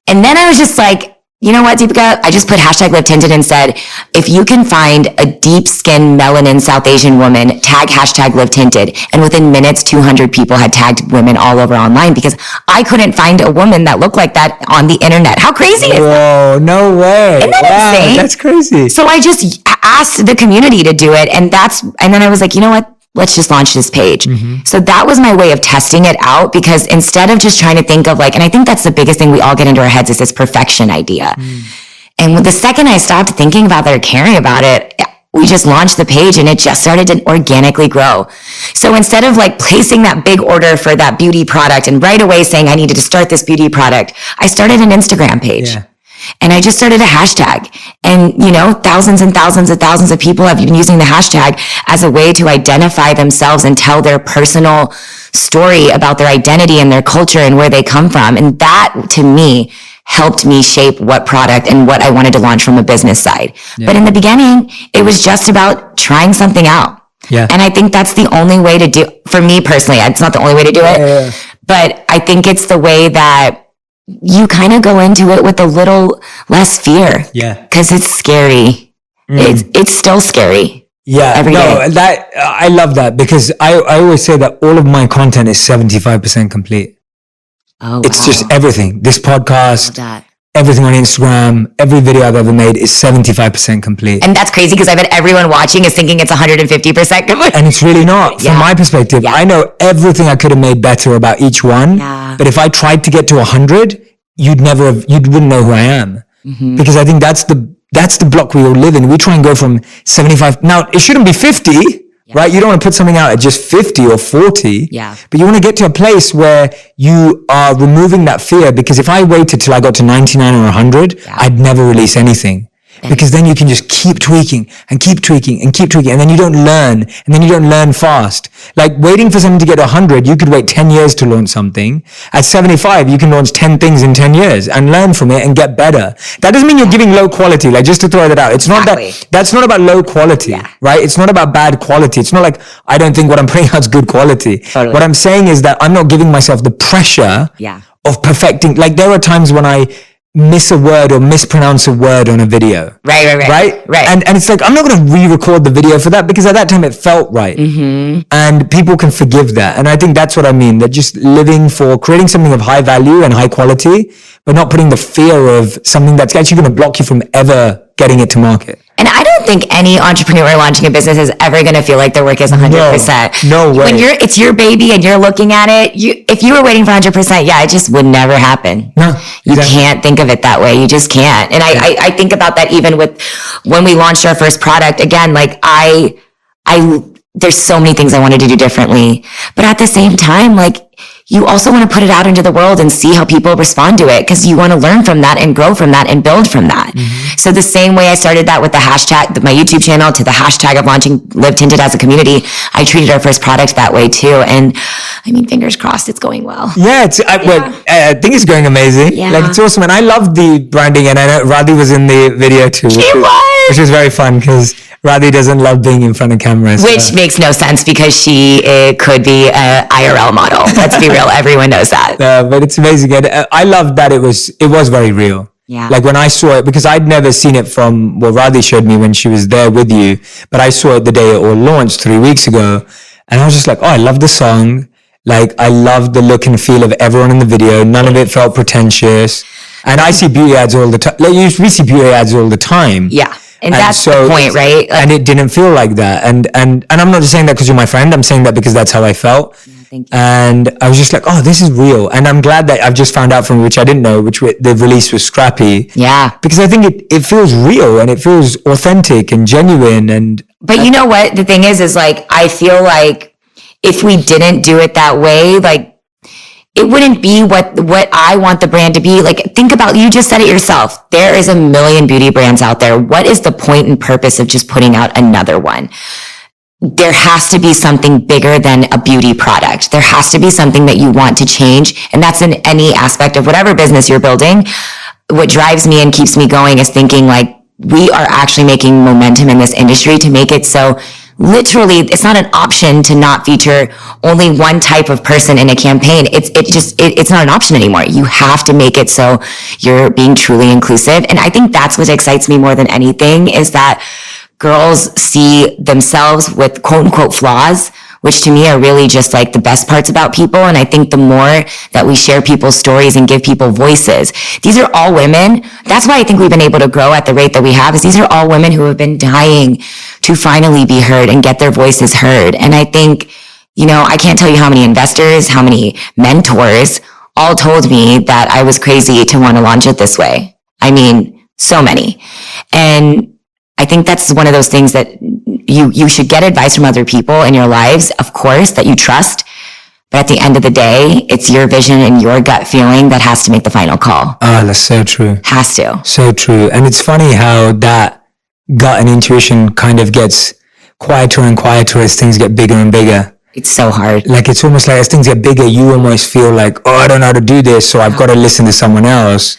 And then I was just like, you know what, Deepica? I just put hashtag Live Tinted and said, if you can find a deep skin melanin South Asian woman, tag hashtag Live Tinted. And within minutes, 200 people had tagged women all over online, because I couldn't find a woman that looked like that on the internet. How crazy is that? Whoa, no way. Isn't that insane? That's crazy. So I just asked the community to do it. And then I was like, you know what? Let's just launch this page. So that was my way of testing it out, because instead of just trying to think of like, and I think that's the biggest thing we all get into our heads, is this perfection idea. And the second I stopped thinking about that or caring about it, we just launched the page and it just started to organically grow. So instead of like placing that big order for that beauty product and right away saying I needed to start this beauty product, I started an Instagram page. Yeah. And I just started a hashtag, and thousands and thousands and thousands of people have been using the hashtag as a way to identify themselves and tell their personal story about their identity and their culture and where they come from. And that, to me, helped me shape what product and what I wanted to launch from a business side. Yeah. But in the beginning, it was just about trying something out. Yeah. And I think that's the only way to do, for me personally, it's not the only way to do it, but I think it's the way that you kind of go into it with a little less fear. Yeah. Because it's scary. It's still scary. Yeah. Every day. I love that, because I always say that all of my content is 75% complete. Oh, wow. It's just everything. This podcast, everything on Instagram, every video I've ever made is 75% complete. And that's crazy, because I bet everyone watching is thinking it's 150% complete. And it's really not. From my perspective, I know everything I could have made better about each one. Yeah. But if I tried to get to 100, you wouldn't know who I am. Because I think that's the block we all live in. We try and go from 75. Now, it shouldn't be 50, right? You don't want to put something out at just 50 or 40. Yeah. But you want to get to a place where you are removing that fear, because if I waited till I got to 99 or 100, I'd never release anything. Because then you can just keep tweaking and keep tweaking and keep tweaking. And then you don't learn. And then you don't learn fast. Like waiting for something to get to 100, you could wait 10 years to launch something. At 75, you can launch 10 things in 10 years and learn from it and get better. That doesn't mean you're giving low quality. Like, just to throw that out. It's not that's not about low quality, right? It's not about bad quality. It's not like I don't think what I'm putting out is good quality. Totally. What I'm saying is that I'm not giving myself the pressure of perfecting. Like, there are times when I miss a word or mispronounce a word on a video. Right. And it's like, I'm not going to re-record the video for that, because at that time it felt right. And people can forgive that. And I think that's what I mean. That just living for creating something of high value and high quality, but not putting the fear of something that's actually going to block you from ever getting it to market. And I don't think any entrepreneur launching a business is ever going to feel like their work is 100%. No way. When it's your baby and you're looking at it, if you were waiting for 100%, it just would never happen. No, you can't think of it that way. You just can't. And I think about that even with when we launched our first product. Again, like there's so many things I wanted to do differently, but at the same time, like, you also want to put it out into the world and see how people respond to it, because you want to learn from that and grow from that and build from that. So the same way I started that with the hashtag, my YouTube channel, to the hashtag of launching Live Tinted as a community, I treated our first product that way too. And I mean, fingers crossed, it's going well. Yeah, I think it's going amazing. Yeah. Like, it's awesome. And I love the branding, and I know Radhi was in the video too. Which was very fun, because Radhi doesn't love being in front of cameras. Which makes no sense, because she could be an IRL model. Let's be real. Everyone knows that. But it's amazing. And I love that it was very real. Yeah. Like, when I saw it, because I'd never seen it from, Radhi showed me when she was there with you, but I saw it the day it all launched 3 weeks ago. And I was just like, oh, I love the song. Like, I love the look and feel of everyone in the video. None of it felt pretentious. And I see beauty ads all the time. Like, we see beauty ads all the time. Yeah. And that's the point, right? Like, and it didn't feel like that. And I'm not just saying that because you're my friend. I'm saying that because that's how I felt. Yeah, thank you. And I was just like, oh, this is real. And I'm glad that I've just found out from, which I didn't know, the release was scrappy. Yeah. Because I think it feels real, and it feels authentic and genuine. But you know what? The thing is like, I feel like if we didn't do it that way, like, it wouldn't be what I want the brand to be. Like, think about, you just said it yourself. There is a million beauty brands out there. What is the point and purpose of just putting out another one? There has to be something bigger than a beauty product. There has to be something that you want to change. And that's in any aspect of whatever business you're building. What drives me and keeps me going is thinking like, we are actually making momentum in this industry to make it so literally it's not an option to not feature only one type of person in a campaign. It's not an option anymore. You have to make it so you're being truly inclusive. And I think that's what excites me more than anything, is that girls see themselves with quote unquote flaws, which to me are really just like the best parts about people. And I think the more that we share people's stories and give people voices, these are all women. That's why I think we've been able to grow at the rate that we have, is these are all women who have been dying to finally be heard and get their voices heard. And I think, I can't tell you how many investors, how many mentors all told me that I was crazy to want to launch it this way. I mean, so many. And I think that's one of those things that you should get advice from other people in your lives, of course, that you trust. But at the end of the day, it's your vision and your gut feeling that has to make the final call. Ah, that's so true. Has to. So true. And it's funny how that gut and intuition kind of gets quieter and quieter as things get bigger and bigger. It's so hard. Like, it's almost like as things get bigger, you almost feel like, oh, I don't know how to do this, so I've got to listen to someone else.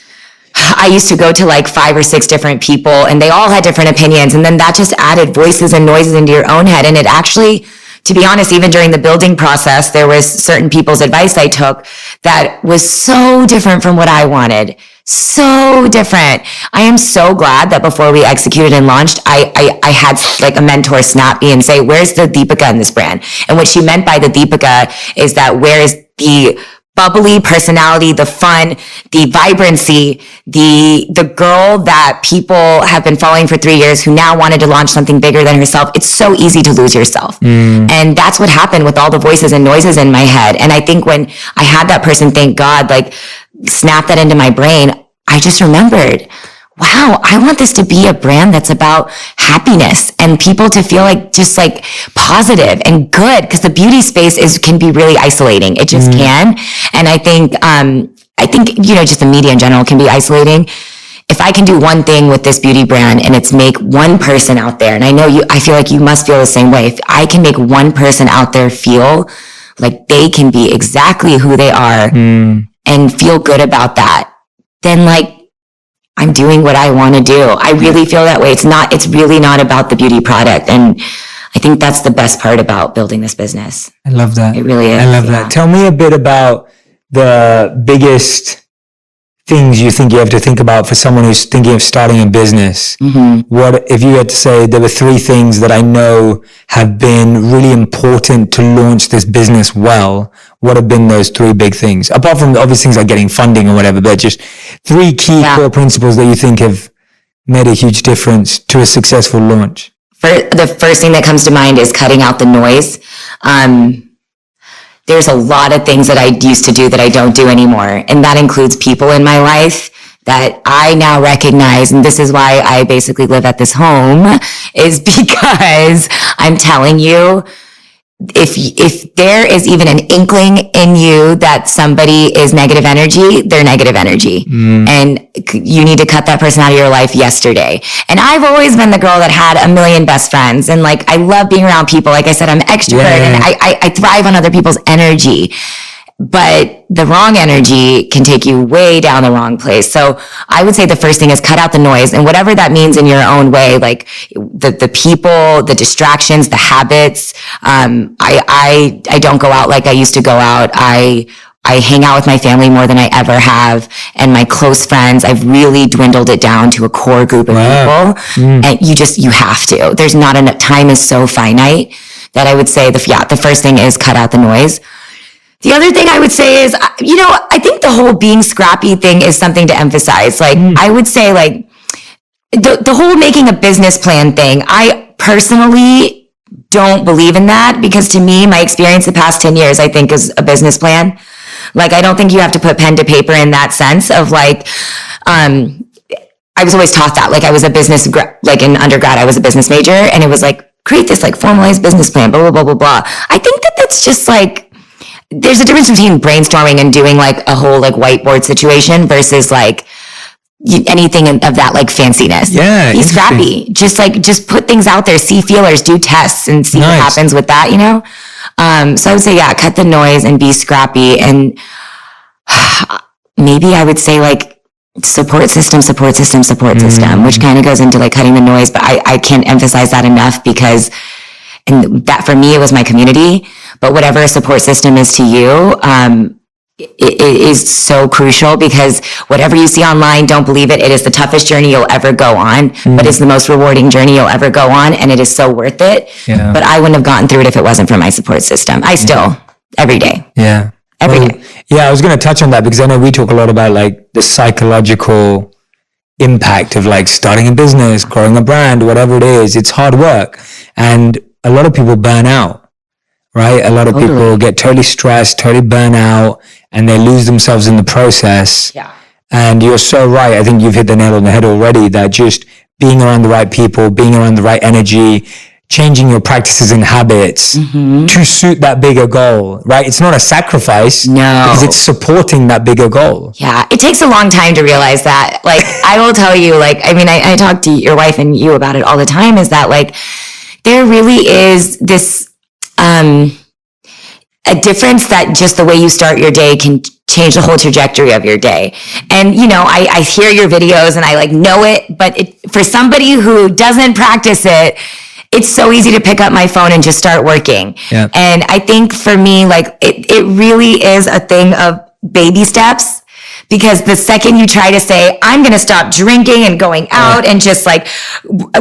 I used to go to like 5 or 6 different people, and they all had different opinions. And then that just added voices and noises into your own head. And it actually, to be honest, even during the building process, there was certain people's advice I took that was so different from what I wanted. So different. I am so glad that before we executed and launched, I had like a mentor snap me and say, where's the Deepica in this brand? And what she meant by the Deepica is that where's the bubbly personality, the fun, the vibrancy, the girl that people have been following for 3 years who now wanted to launch something bigger than herself. It's so easy to lose yourself. And that's what happened with all the voices and noises in my head. And I think when I had that person, thank God, like snap that into my brain, I just remembered, wow, I want this to be a brand that's about happiness and people to feel like just like positive and good, because the beauty space can be really isolating. It just can. And I think, just the media in general can be isolating. If I can do one thing with this beauty brand, and it's make one person out there, and I feel like you must feel the same way. If I can make one person out there feel like they can be exactly who they are and feel good about that, then like, I'm doing what I want to do. I really feel that way. It's really not about the beauty product. And I think that's the best part about building this business. I love that. It really is. I love that. Tell me a bit about the biggest things you think you have to think about for someone who's thinking of starting a business. What, if you had to say there were 3 things that I know have been really important to launch this business well, what have been those 3 big things? Apart from the obvious things like getting funding or whatever, but just 3 key core principles that you think have made a huge difference to a successful launch. The first thing that comes to mind is cutting out the noise. There's a lot of things that I used to do that I don't do anymore. And that includes people in my life that I now recognize. And this is why I basically live at this home, is because I'm telling you, if there is even an inkling in you that somebody is negative energy, they're negative energy. And you need to cut that person out of your life yesterday. And I've always been the girl that had a million best friends. And like, I love being around people. Like I said, I'm extrovert and I thrive on other people's energy. But the wrong energy can take you way down the wrong place. So I would say the first thing is cut out the noise, and whatever that means in your own way, like the people, the distractions, the habits. I don't go out like I used to go out. I hang out with my family more than I ever have, and my close friends. I've really dwindled it down to a core group of people, and you have to. There's not enough time, is so finite that I would say the first thing is cut out the noise. The other thing I would say is, I think the whole being scrappy thing is something to emphasize. Like, I would say like the whole making a business plan thing, I personally don't believe in that, because to me, my experience the past 10 years, I think, is a business plan. Like, I don't think you have to put pen to paper in that sense of like, I was always taught that, like I was a business, like in undergrad, I was a business major, and it was like, create this like formalized business plan, blah, blah, blah, blah, blah. I think that that's just like, there's a difference between brainstorming and doing like a whole like whiteboard situation versus like anything of that like fanciness. Yeah. Be scrappy. Just put things out there, see feelers, do tests and see what happens with that, you know? So I would say, yeah, cut the noise and be scrappy. And maybe I would say like support system, which kind of goes into like cutting the noise, but I can't emphasize that enough because, and that for me, it was my community, but whatever a support system is to you, it is so crucial because whatever you see online, don't believe it. It is the toughest journey you'll ever go on, but it's the most rewarding journey you'll ever go on. And it is so worth it. Yeah. But I wouldn't have gotten through it if it wasn't for my support system. I still, every day. Yeah. Every day. Yeah, I was going to touch on that because I know we talk a lot about like the psychological impact of like starting a business, growing a brand, whatever it is. It's hard work. And a lot of people burn out, right? A lot of people get totally stressed, totally burn out, and they lose themselves in the process. Yeah. And you're so right. I think you've hit the nail on the head already, that just being around the right people, being around the right energy, changing your practices and habits to suit that bigger goal, right? It's not a sacrifice. No. Because it's supporting that bigger goal. Yeah. It takes a long time to realize that. Like, I will tell you, like, I mean, I talk to your wife and you about it all the time, is that like, there really is this, a difference that just the way you start your day can change the whole trajectory of your day. And, you know, I hear your videos and I like know it, but for somebody who doesn't practice it, it's so easy to pick up my phone and just start working. Yeah. And I think for me, like it really is a thing of baby steps. Because the second you try to say, I'm going to stop drinking and going out and just like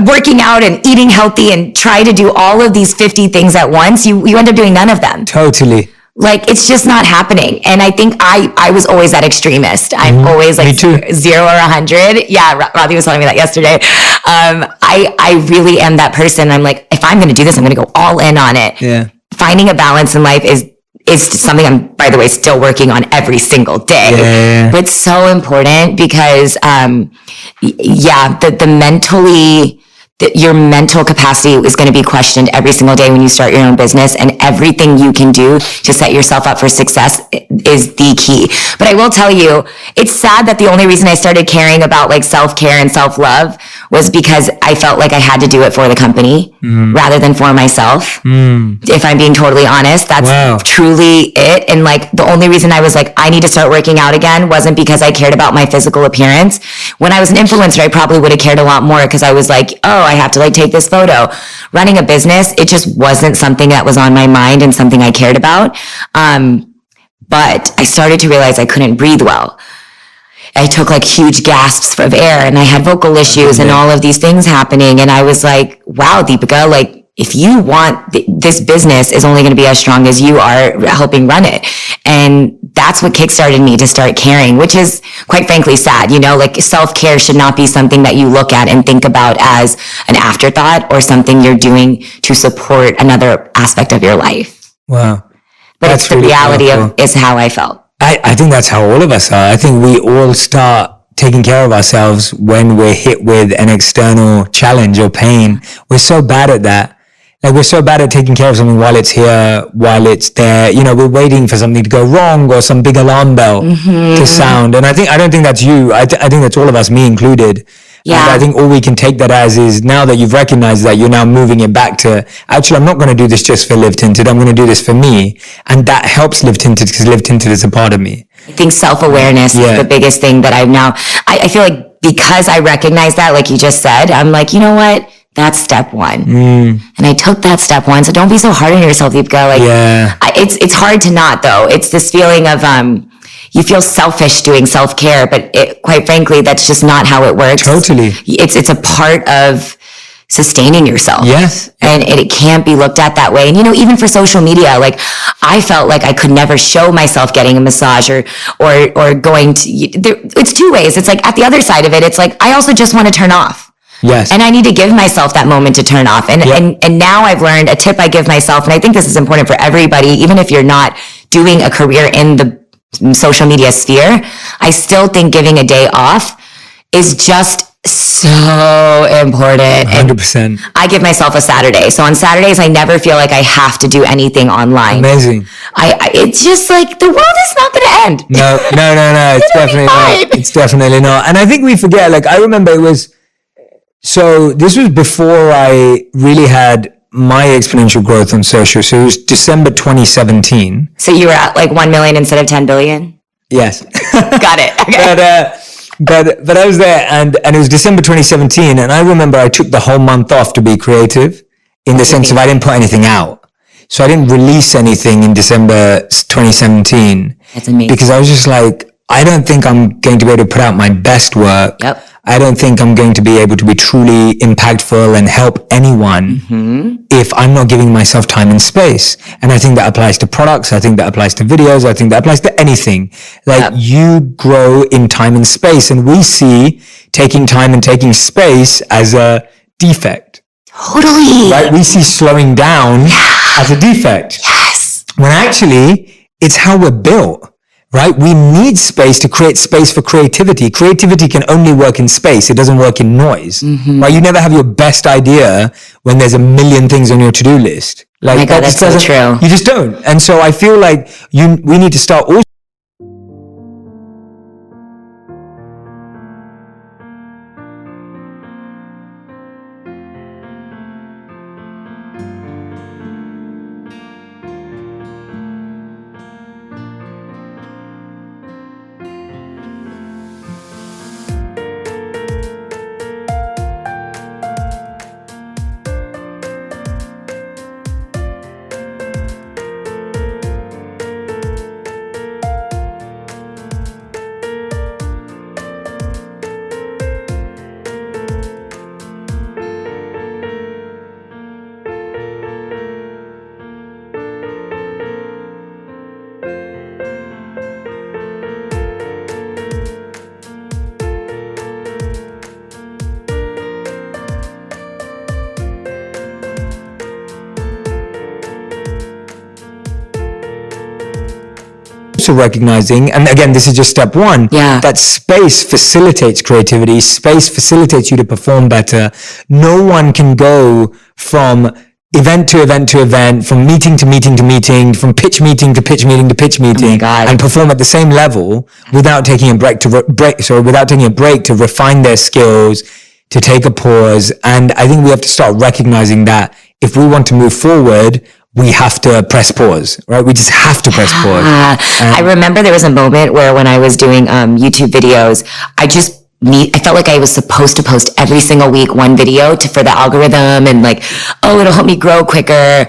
working out and eating healthy and try to do all of these 50 things at once, you end up doing none of them. Totally. Like, it's just not happening. And I think I was always that extremist. I'm always like 0 or 100. Yeah, Robbie was telling me that yesterday. I really am that person. I'm like, if I'm going to do this, I'm going to go all in on it. Yeah. Finding a balance in life is something I'm, by the way, still working on every single day. Yeah. But it's so important because, your mental capacity is going to be questioned every single day when you start your own business, and everything you can do to set yourself up for success is the key. But I will tell you, it's sad that the only reason I started caring about like self-care and self-love was because I felt like I had to do it for the company rather than for myself. If I'm being totally honest, that's truly it. And like the only reason I was like, I need to start working out again wasn't because I cared about my physical appearance. When I was an influencer, I probably would have cared a lot more because I was like, oh, I have to like take this photo. Running a business, it just wasn't something that was on my mind and something I cared about. But I started to realize I couldn't breathe well. I took like huge gasps of air and I had vocal issues and all of these things happening. And I was like, wow, Deepica, like if you want this business is only going to be as strong as you are helping run it. And that's what kickstarted me to start caring, which is quite frankly sad. You know, like self-care should not be something that you look at and think about as an afterthought or something you're doing to support another aspect of your life. Wow. But that's it's the really reality of is how I felt. I think that's how all of us are. I think we all start taking care of ourselves when we're hit with an external challenge or pain. We're so bad at that. Like we're so bad at taking care of something while it's here, while it's there. You know, we're waiting for something to go wrong or some big alarm bell to sound. And I don't think that's you. I think that's all of us, me included. Yeah. And I think all we can take that as is now that you've recognized that, you're now moving it back to, actually, I'm not going to do this just for Live Tinted. I'm going to do this for me. And that helps Live Tinted because Live Tinted is a part of me. I think self-awareness is the biggest thing that I've now, I feel like because I recognize that, like you just said, I'm like, you know what? That's step one. And I took that step one. So don't be so hard on yourself, Deepica. Like, it's hard to not though. It's this feeling of, you feel selfish doing self-care, but quite frankly, that's just not how it works. Totally. It's a part of sustaining yourself. Yes. And it can't be looked at that way. And, you know, even for social media, like I felt like I could never show myself getting a massage or going to, it's two ways. It's like at the other side of it, it's like, I also just want to turn off. Yes. And I need to give myself that moment to turn off. And now I've learned a tip I give myself. And I think this is important for everybody, even if you're not doing a career in the social media sphere, I still think giving a day off is just So important. 100%. I give myself a Saturday. So on Saturdays, I never feel like I have to do anything online. Amazing. It's just like the world is not going to end. No. It's definitely not. It's definitely not. And I think we forget, like, I remember so this was before I really had my exponential growth on social. So it was December 2017. So you were at like 1 million instead of 10 billion? Yes. Got it. Okay. But I was there and it was December 2017. And I remember I took the whole month off to be creative in the sense of I didn't put anything out. So I didn't release anything in December 2017. That's amazing. Because I was just like, I don't think I'm going to be able to put out my best work. Yep. I don't think I'm going to be able to be truly impactful and help anyone if I'm not giving myself time and space. And I think that applies to products. I think that applies to videos. I think that applies to anything. Like you grow in time and space, and we see taking time and taking space as a defect. Totally. Right? We see slowing down as a defect. Yes. When actually it's how we're built. Right? We need space to create space for creativity. Creativity can only work in space. It doesn't work in noise. Right? You never have your best idea when there's a million things on your to-do list. Like, oh my God, that's so true. You just don't. And so I feel like we need to start also recognizing, and again, this is just step one, that space facilitates creativity. Space facilitates you to perform better. No one can go from event to event to event, from meeting to meeting to meeting, from pitch meeting to pitch meeting to pitch meeting, and perform at the same level without taking a break to refine their skills, to take a pause. And I think we have to start recognizing that if we want to move forward, we have to press pause, right? We just have to press pause. I remember there was a moment where when I was doing YouTube videos, I felt like I was supposed to post every single week one video for the algorithm and like, oh, it'll help me grow quicker.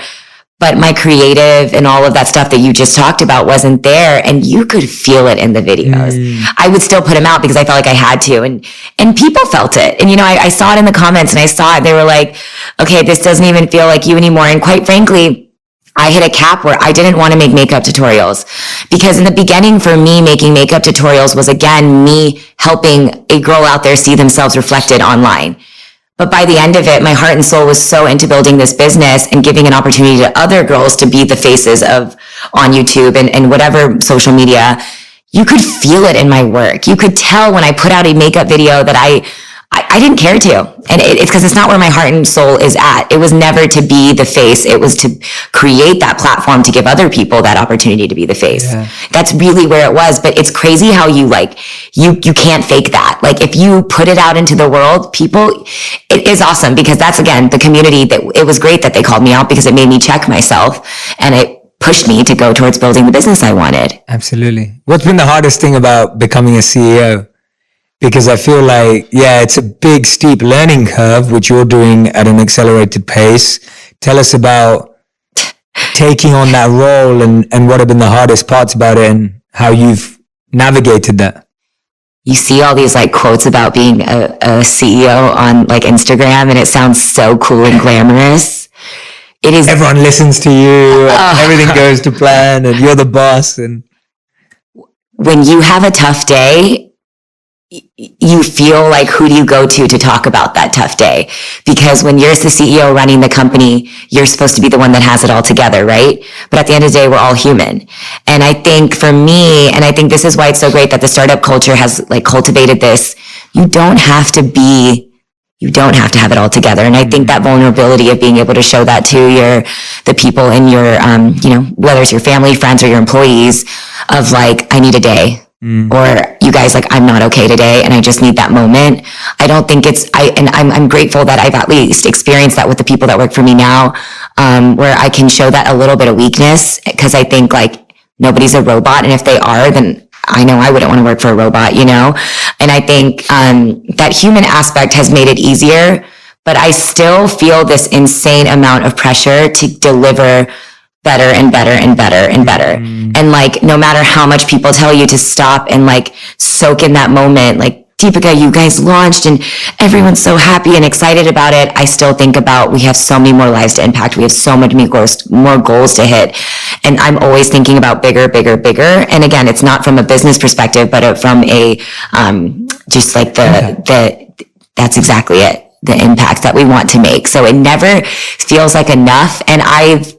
But my creative and all of that stuff that you just talked about wasn't there, and you could feel it in the videos. I would still put them out because I felt like I had to, and people felt it. And I saw it in the comments, and I saw it. They were like, okay, this doesn't even feel like you anymore. And quite frankly, I hit a cap where I didn't want to make makeup tutorials, because in the beginning for me, making makeup tutorials was again me helping a girl out there see themselves reflected online. But by the end of it, my heart and soul was so into building this business and giving an opportunity to other girls to be the faces on YouTube and whatever social media. You could feel it in my work. You could tell when I put out a makeup video that I didn't care to. And it's because it's not where my heart and soul is at. It was never to be the face. It was to create that platform to give other people that opportunity to be the face. Yeah. That's really where it was. But it's crazy how you can't fake that. Like if you put it out into the world, it is awesome, because that's again, the community it was great that they called me out, because it made me check myself and it pushed me to go towards building the business I wanted. Absolutely. What's been the hardest thing about becoming a CEO? Because I feel like, it's a big, steep learning curve, which you're doing at an accelerated pace. Tell us about taking on that role and what have been the hardest parts about it and how you've navigated that. You see all these quotes about being a CEO on Instagram, and it sounds so cool and glamorous. It is. Everyone listens to you, and everything goes to plan, and you're the boss. And when you have a tough day, you feel like, who do you go to talk about that tough day? Because when you're the CEO running the company, you're supposed to be the one that has it all together, right? But at the end of the day, we're all human. And I think for me, and I think this is why it's so great that the startup culture has cultivated this you don't have to have it all together. And I think that vulnerability of being able to show that to the people in your, whether it's your family, friends, or your employees, of like, I need a day. Or you guys, like, I'm not okay today and I just need that moment. I don't think I'm grateful that I've at least experienced that with the people that work for me now, where I can show that a little bit of weakness, because I think like nobody's a robot. And if they are, then I know I wouldn't want to work for a robot, And I think, that human aspect has made it easier, but I still feel this insane amount of pressure to deliver better and better and better and better. And like, no matter how much people tell you to stop and like soak in that moment, like, Deepica, you guys launched and everyone's so happy and excited about it. I still think about, we have so many more lives to impact. We have so many more goals to hit. And I'm always thinking about bigger, bigger, bigger. And again, it's not from a business perspective, but from a, just like that's exactly it. The impact that we want to make. So it never feels like enough. And I've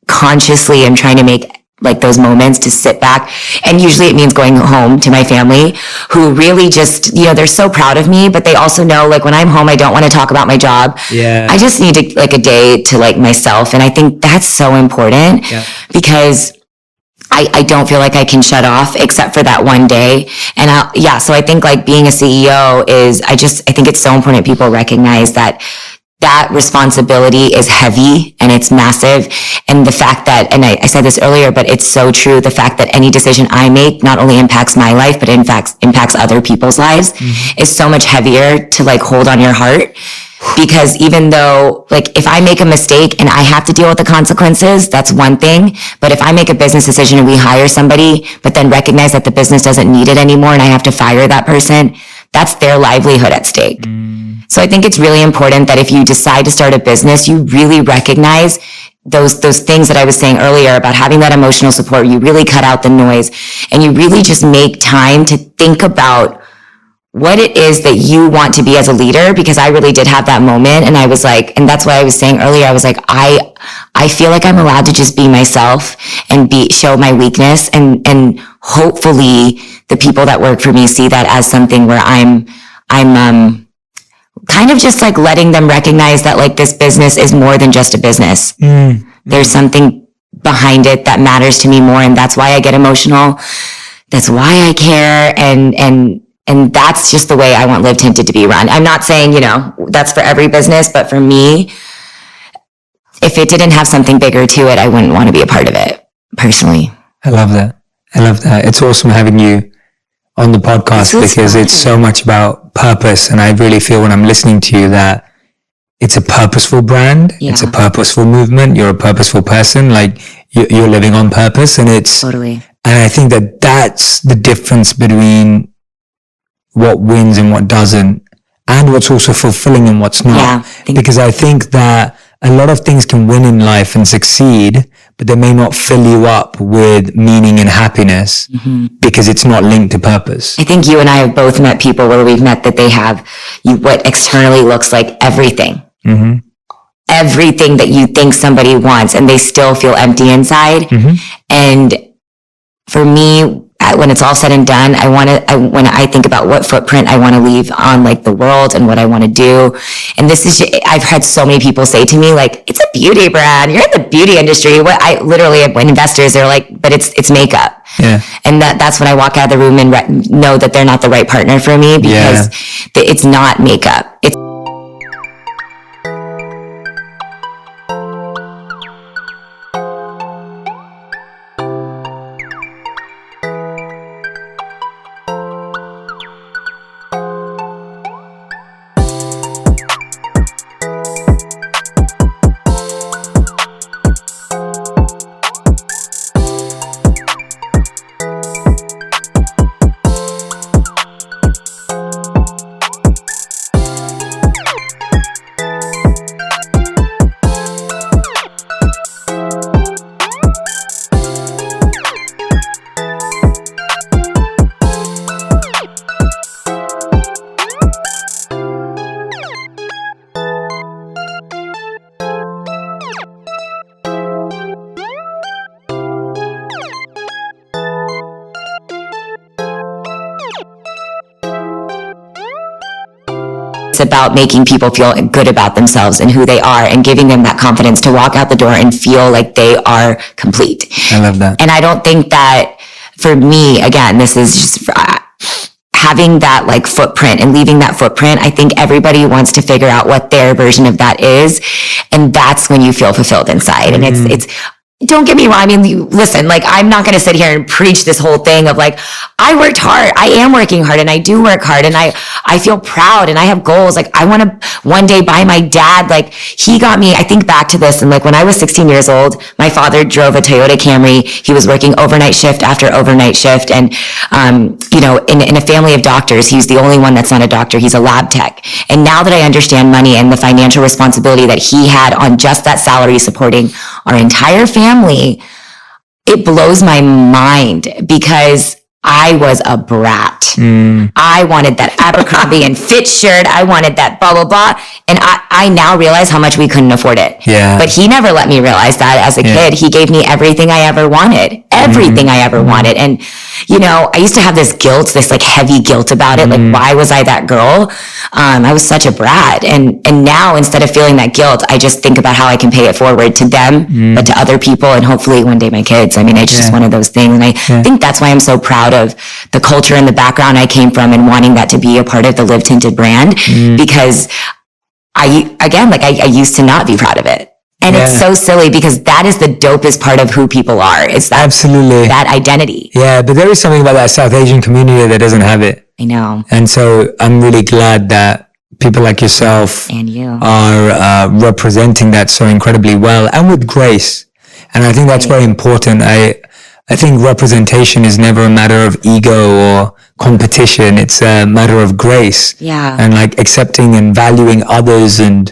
consciously am trying to make like those moments to sit back. And usually it means going home to my family, who really just, they're so proud of me, but they also know, like, when I'm home, I don't want to talk about my job. Yeah. I just need like a day to like myself. And I think that's so important, because I don't feel like I can shut off except for that one day. And so I think like being a CEO I think it's so important people recognize that responsibility is heavy and it's massive. And the fact that, and I said this earlier, but it's so true, the fact that any decision I make not only impacts my life, but in fact impacts other people's lives is so much heavier to like hold on your heart. Because even though, like, if I make a mistake and I have to deal with the consequences, that's one thing. But if I make a business decision and we hire somebody, but then recognize that the business doesn't need it anymore and I have to fire that person, that's their livelihood at stake. So I think it's really important that if you decide to start a business, you really recognize those things that I was saying earlier about having that emotional support. You really cut out the noise and you really just make time to think about what it is that you want to be as a leader. Because I really did have that moment, and I was like, and that's what I was saying earlier, I was like, I feel like I'm allowed to just be myself and show my weakness, and hopefully the people that work for me see that as something where I'm kind of just like letting them recognize that like this business is more than just a business. There's something behind it that matters to me more, and that's why I get emotional. That's why I care, and that's just the way I want Live Tinted to be run. I'm not saying, that's for every business, but for me, if it didn't have something bigger to it, I wouldn't want to be a part of it, personally. I love that. It's awesome having you on the podcast, because it's so much about purpose. And I really feel when I'm listening to you that it's a purposeful brand. Yeah. It's a purposeful movement. You're a purposeful person. Like you're living on purpose, and it's totally. And I think that that's the difference between what wins and what doesn't, and what's also fulfilling and what's not. Yeah, because I think that a lot of things can win in life and succeed, but they may not fill you up with meaning and happiness because it's not linked to purpose. I think you and I have both met people where we've met that they have what externally looks like everything. Everything that you think somebody wants, and they still feel empty inside. And for me, when it's all said and done, when I think about what footprint I want to leave on like the world and what I want to do. And I've had so many people say to me, like, it's a beauty brand. You're in the beauty industry. When investors are like, but it's makeup. Yeah. And that's when I walk out of the room and know that they're not the right partner for me, because it's not makeup. It's It's about making people feel good about themselves and who they are and giving them that confidence to walk out the door and feel like they are complete. I love that. And I don't think that for me, again, this is just having that like footprint and leaving that footprint. I think everybody wants to figure out what their version of that is. And that's when you feel fulfilled inside. And it's, don't get me wrong. I mean, listen, like, I'm not going to sit here and preach this whole thing of like, I worked hard. I am working hard and I do work hard and I feel proud and I have goals. Like, I want to one day buy my dad. Like, he got me, I think back to this. And like, when I was 16 years old, my father drove a Toyota Camry. He was working overnight shift after overnight shift. And, you know, in a family of doctors, he's the only one that's not a doctor. He's a lab tech. And now that I understand money and the financial responsibility that he had on just that salary supporting our entire family, it blows my mind because I was a brat. I wanted that Abercrombie and Fitch shirt. I wanted that blah, blah, blah. And I now realize how much we couldn't afford it. Yeah. But he never let me realize that as a kid. He gave me everything I ever wanted. Everything I ever wanted. And, you know, I used to have this guilt, this like heavy guilt about it. Like, why was I that girl? I was such a brat. And now instead of feeling that guilt, I just think about how I can pay it forward to them, but to other people and hopefully one day my kids. I mean, it's just one of those things. And I think that's why I'm so proud of the culture and the background I came from and wanting that to be a part of the Live Tinted brand, because I used to not be proud of it. And it's so silly because that is the dopest part of who people are. It's that, absolutely, that identity. Yeah, but there is something about that South Asian community that doesn't have it. I know. And so I'm really glad that people like yourself and you are representing that so incredibly well and with grace. And I think that's very important. I think representation is never a matter of ego or competition. It's a matter of grace. Yeah. And like accepting and valuing others and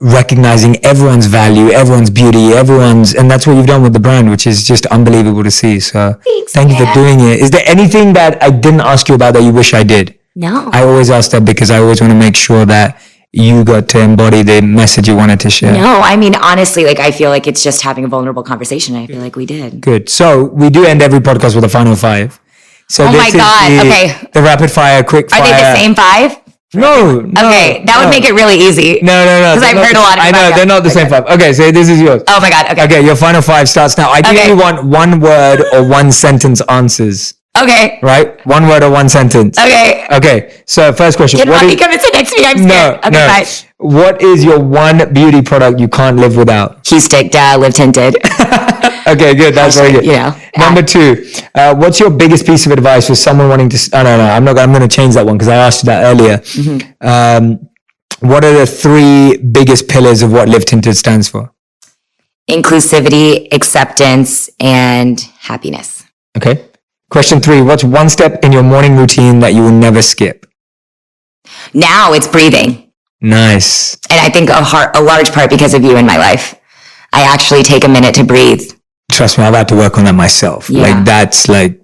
recognizing everyone's value, everyone's beauty, and that's what you've done with the brand, which is just unbelievable to see. So thank you for doing it. Is there anything that I didn't ask you about that you wish I did? No. I always ask that because I always want to make sure that you got to embody the message you wanted to share. No, I mean, honestly, like, I feel like it's just having a vulnerable conversation. I feel like we did. Good. So we do end every podcast with a final 5. So oh my God. Okay. The rapid fire, quick fire. Are they the same 5? No. Okay. That would make it really easy. No. Because I've heard a lot of I know, they're not the same 5. Okay, so this is yours. Oh my God. Okay. Okay, your final 5 starts now. I do want one word or one sentence answers. Okay. Right? One word or one sentence. Okay. Okay. So first question. Can Robbie come and sit next to me? I'm scared. Okay, fine. What is your one beauty product you can't live without? Q-Stick, Live Tinted. Okay, good. That's very good. You know. Number 2, what's your biggest piece of advice for someone wanting to? No. I'm going to change that one because I asked you that earlier. What are the 3 biggest pillars of what Live Tinted stands for? Inclusivity, acceptance, and happiness. Okay. Question 3, what's one step in your morning routine that you will never skip? Now it's breathing. Nice. And I think a large part because of you in my life. I actually take a minute to breathe. Trust me, I've had to work on that myself. Yeah. Like, that's like,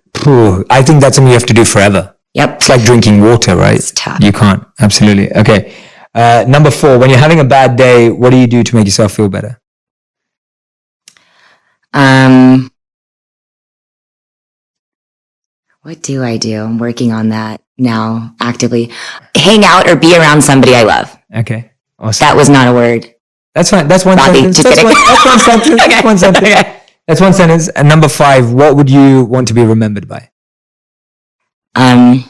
I think that's something you have to do forever. Yep. It's like drinking water, right? It's tough. You can't. Absolutely. Okay. Number 4, when you're having a bad day, what do you do to make yourself feel better? What do I do? I'm working on that now actively. Hang out or be around somebody I love. Okay. Awesome. That was not a word. That's fine. That's one Robbie, sentence. just That's kidding. one sentence. Okay. That's one sentence. Okay. That's one sentence. And number 5, what would you want to be remembered by? I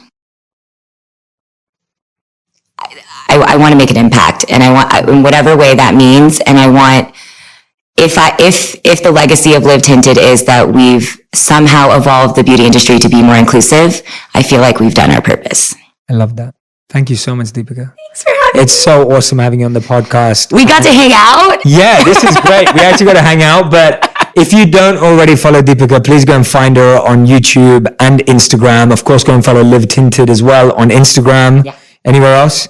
want to make an impact, and I want, in whatever way that means, and I want, if the legacy of Live Tinted is that we've somehow evolved the beauty industry to be more inclusive, I feel like we've done our purpose. I love that. Thank you so much, Deepica. Thanks for having me. It's so awesome having you on the podcast. We got to hang out. Yeah, this is great. We actually got to hang out, but if you don't already follow Deepica, please go and find her on YouTube and Instagram. Of course, go and follow Live Tinted as well on Instagram. Yeah. Anywhere else?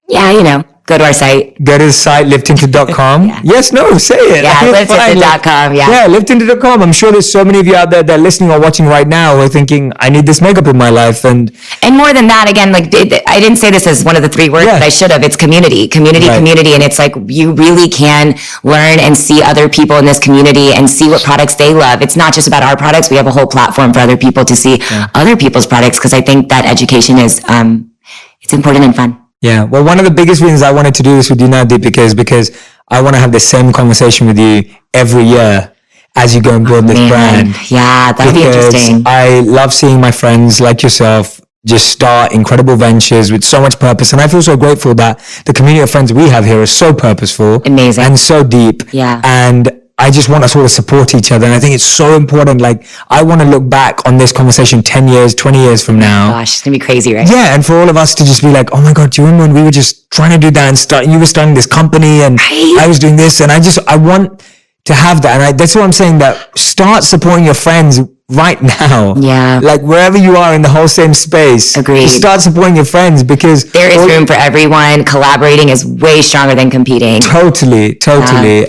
Yeah, you know, go to our site. Go to the site, livetinted.com. Yeah. Yes, no, say it. Yeah, livetinted.com. Yeah. Yeah, livetinted.com. I'm sure there's so many of you out there that are listening or watching right now who are thinking, I need this makeup in my life. And more than that, again, like, I didn't say this as one of the 3 words, but I should have. It's community. And it's like, you really can learn and see other people in this community and see what products they love. It's not just about our products. We have a whole platform for other people to see other people's products, because I think that education is, it's important and fun. Yeah. Well, one of the biggest reasons I wanted to do this with you now, Deepica, is because I want to have the same conversation with you every year as you go and build this brand. Yeah, that'd be interesting. I love seeing my friends like yourself just start incredible ventures with so much purpose. And I feel so grateful that the community of friends we have here is so purposeful. Amazing. And so deep. Yeah. And I just want us all to support each other. And I think it's so important. Like, I want to look back on this conversation 10 years, 20 years from now. Gosh, it's going to be crazy, right? Yeah. And for all of us to just be like, oh my God, do you remember when we were just trying to do that and you were starting this company and I was doing this. And I want to have that. And that's what I'm saying, that start supporting your friends right now. Yeah. Like, wherever you are in the whole same space. Agreed. Just start supporting your friends, because there is room for everyone. Collaborating is way stronger than competing. Totally.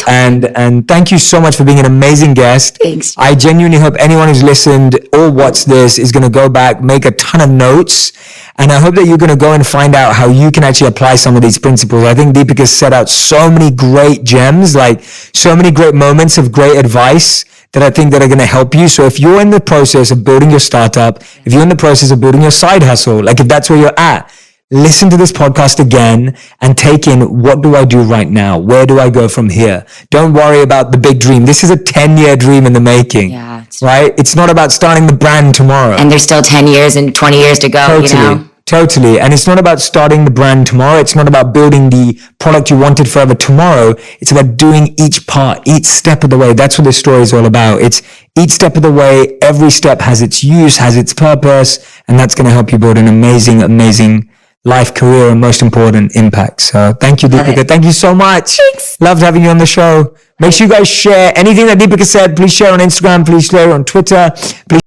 And thank you so much for being an amazing guest. Thanks. I genuinely hope anyone who's listened or watched this is going to go back, make a ton of notes. And I hope that you're going to go and find out how you can actually apply some of these principles. I think Deepica set out so many great gems, like so many great moments of great advice that I think that are going to help you. So if you're in the process of building your startup, if you're in the process of building your side hustle, like if that's where you're at, listen to this podcast again and take in, what do I do right now? Where do I go from here? Don't worry about the big dream. This is a 10-year dream in the making. Yeah, right? It's not about starting the brand tomorrow. And there's still 10 years and 20 years to go, Totally. And it's not about starting the brand tomorrow. It's not about building the product you wanted forever tomorrow. It's about doing each part, each step of the way. That's what this story is all about. It's each step of the way. Every step has its use, has its purpose, and that's going to help you build an amazing, amazing life, career, and most important, impact. So thank you, Deepica. Thank you so much. Thanks. Loved having you on the show. Make sure you guys share anything that Deepica said. Please share on Instagram. Please share on Twitter. Please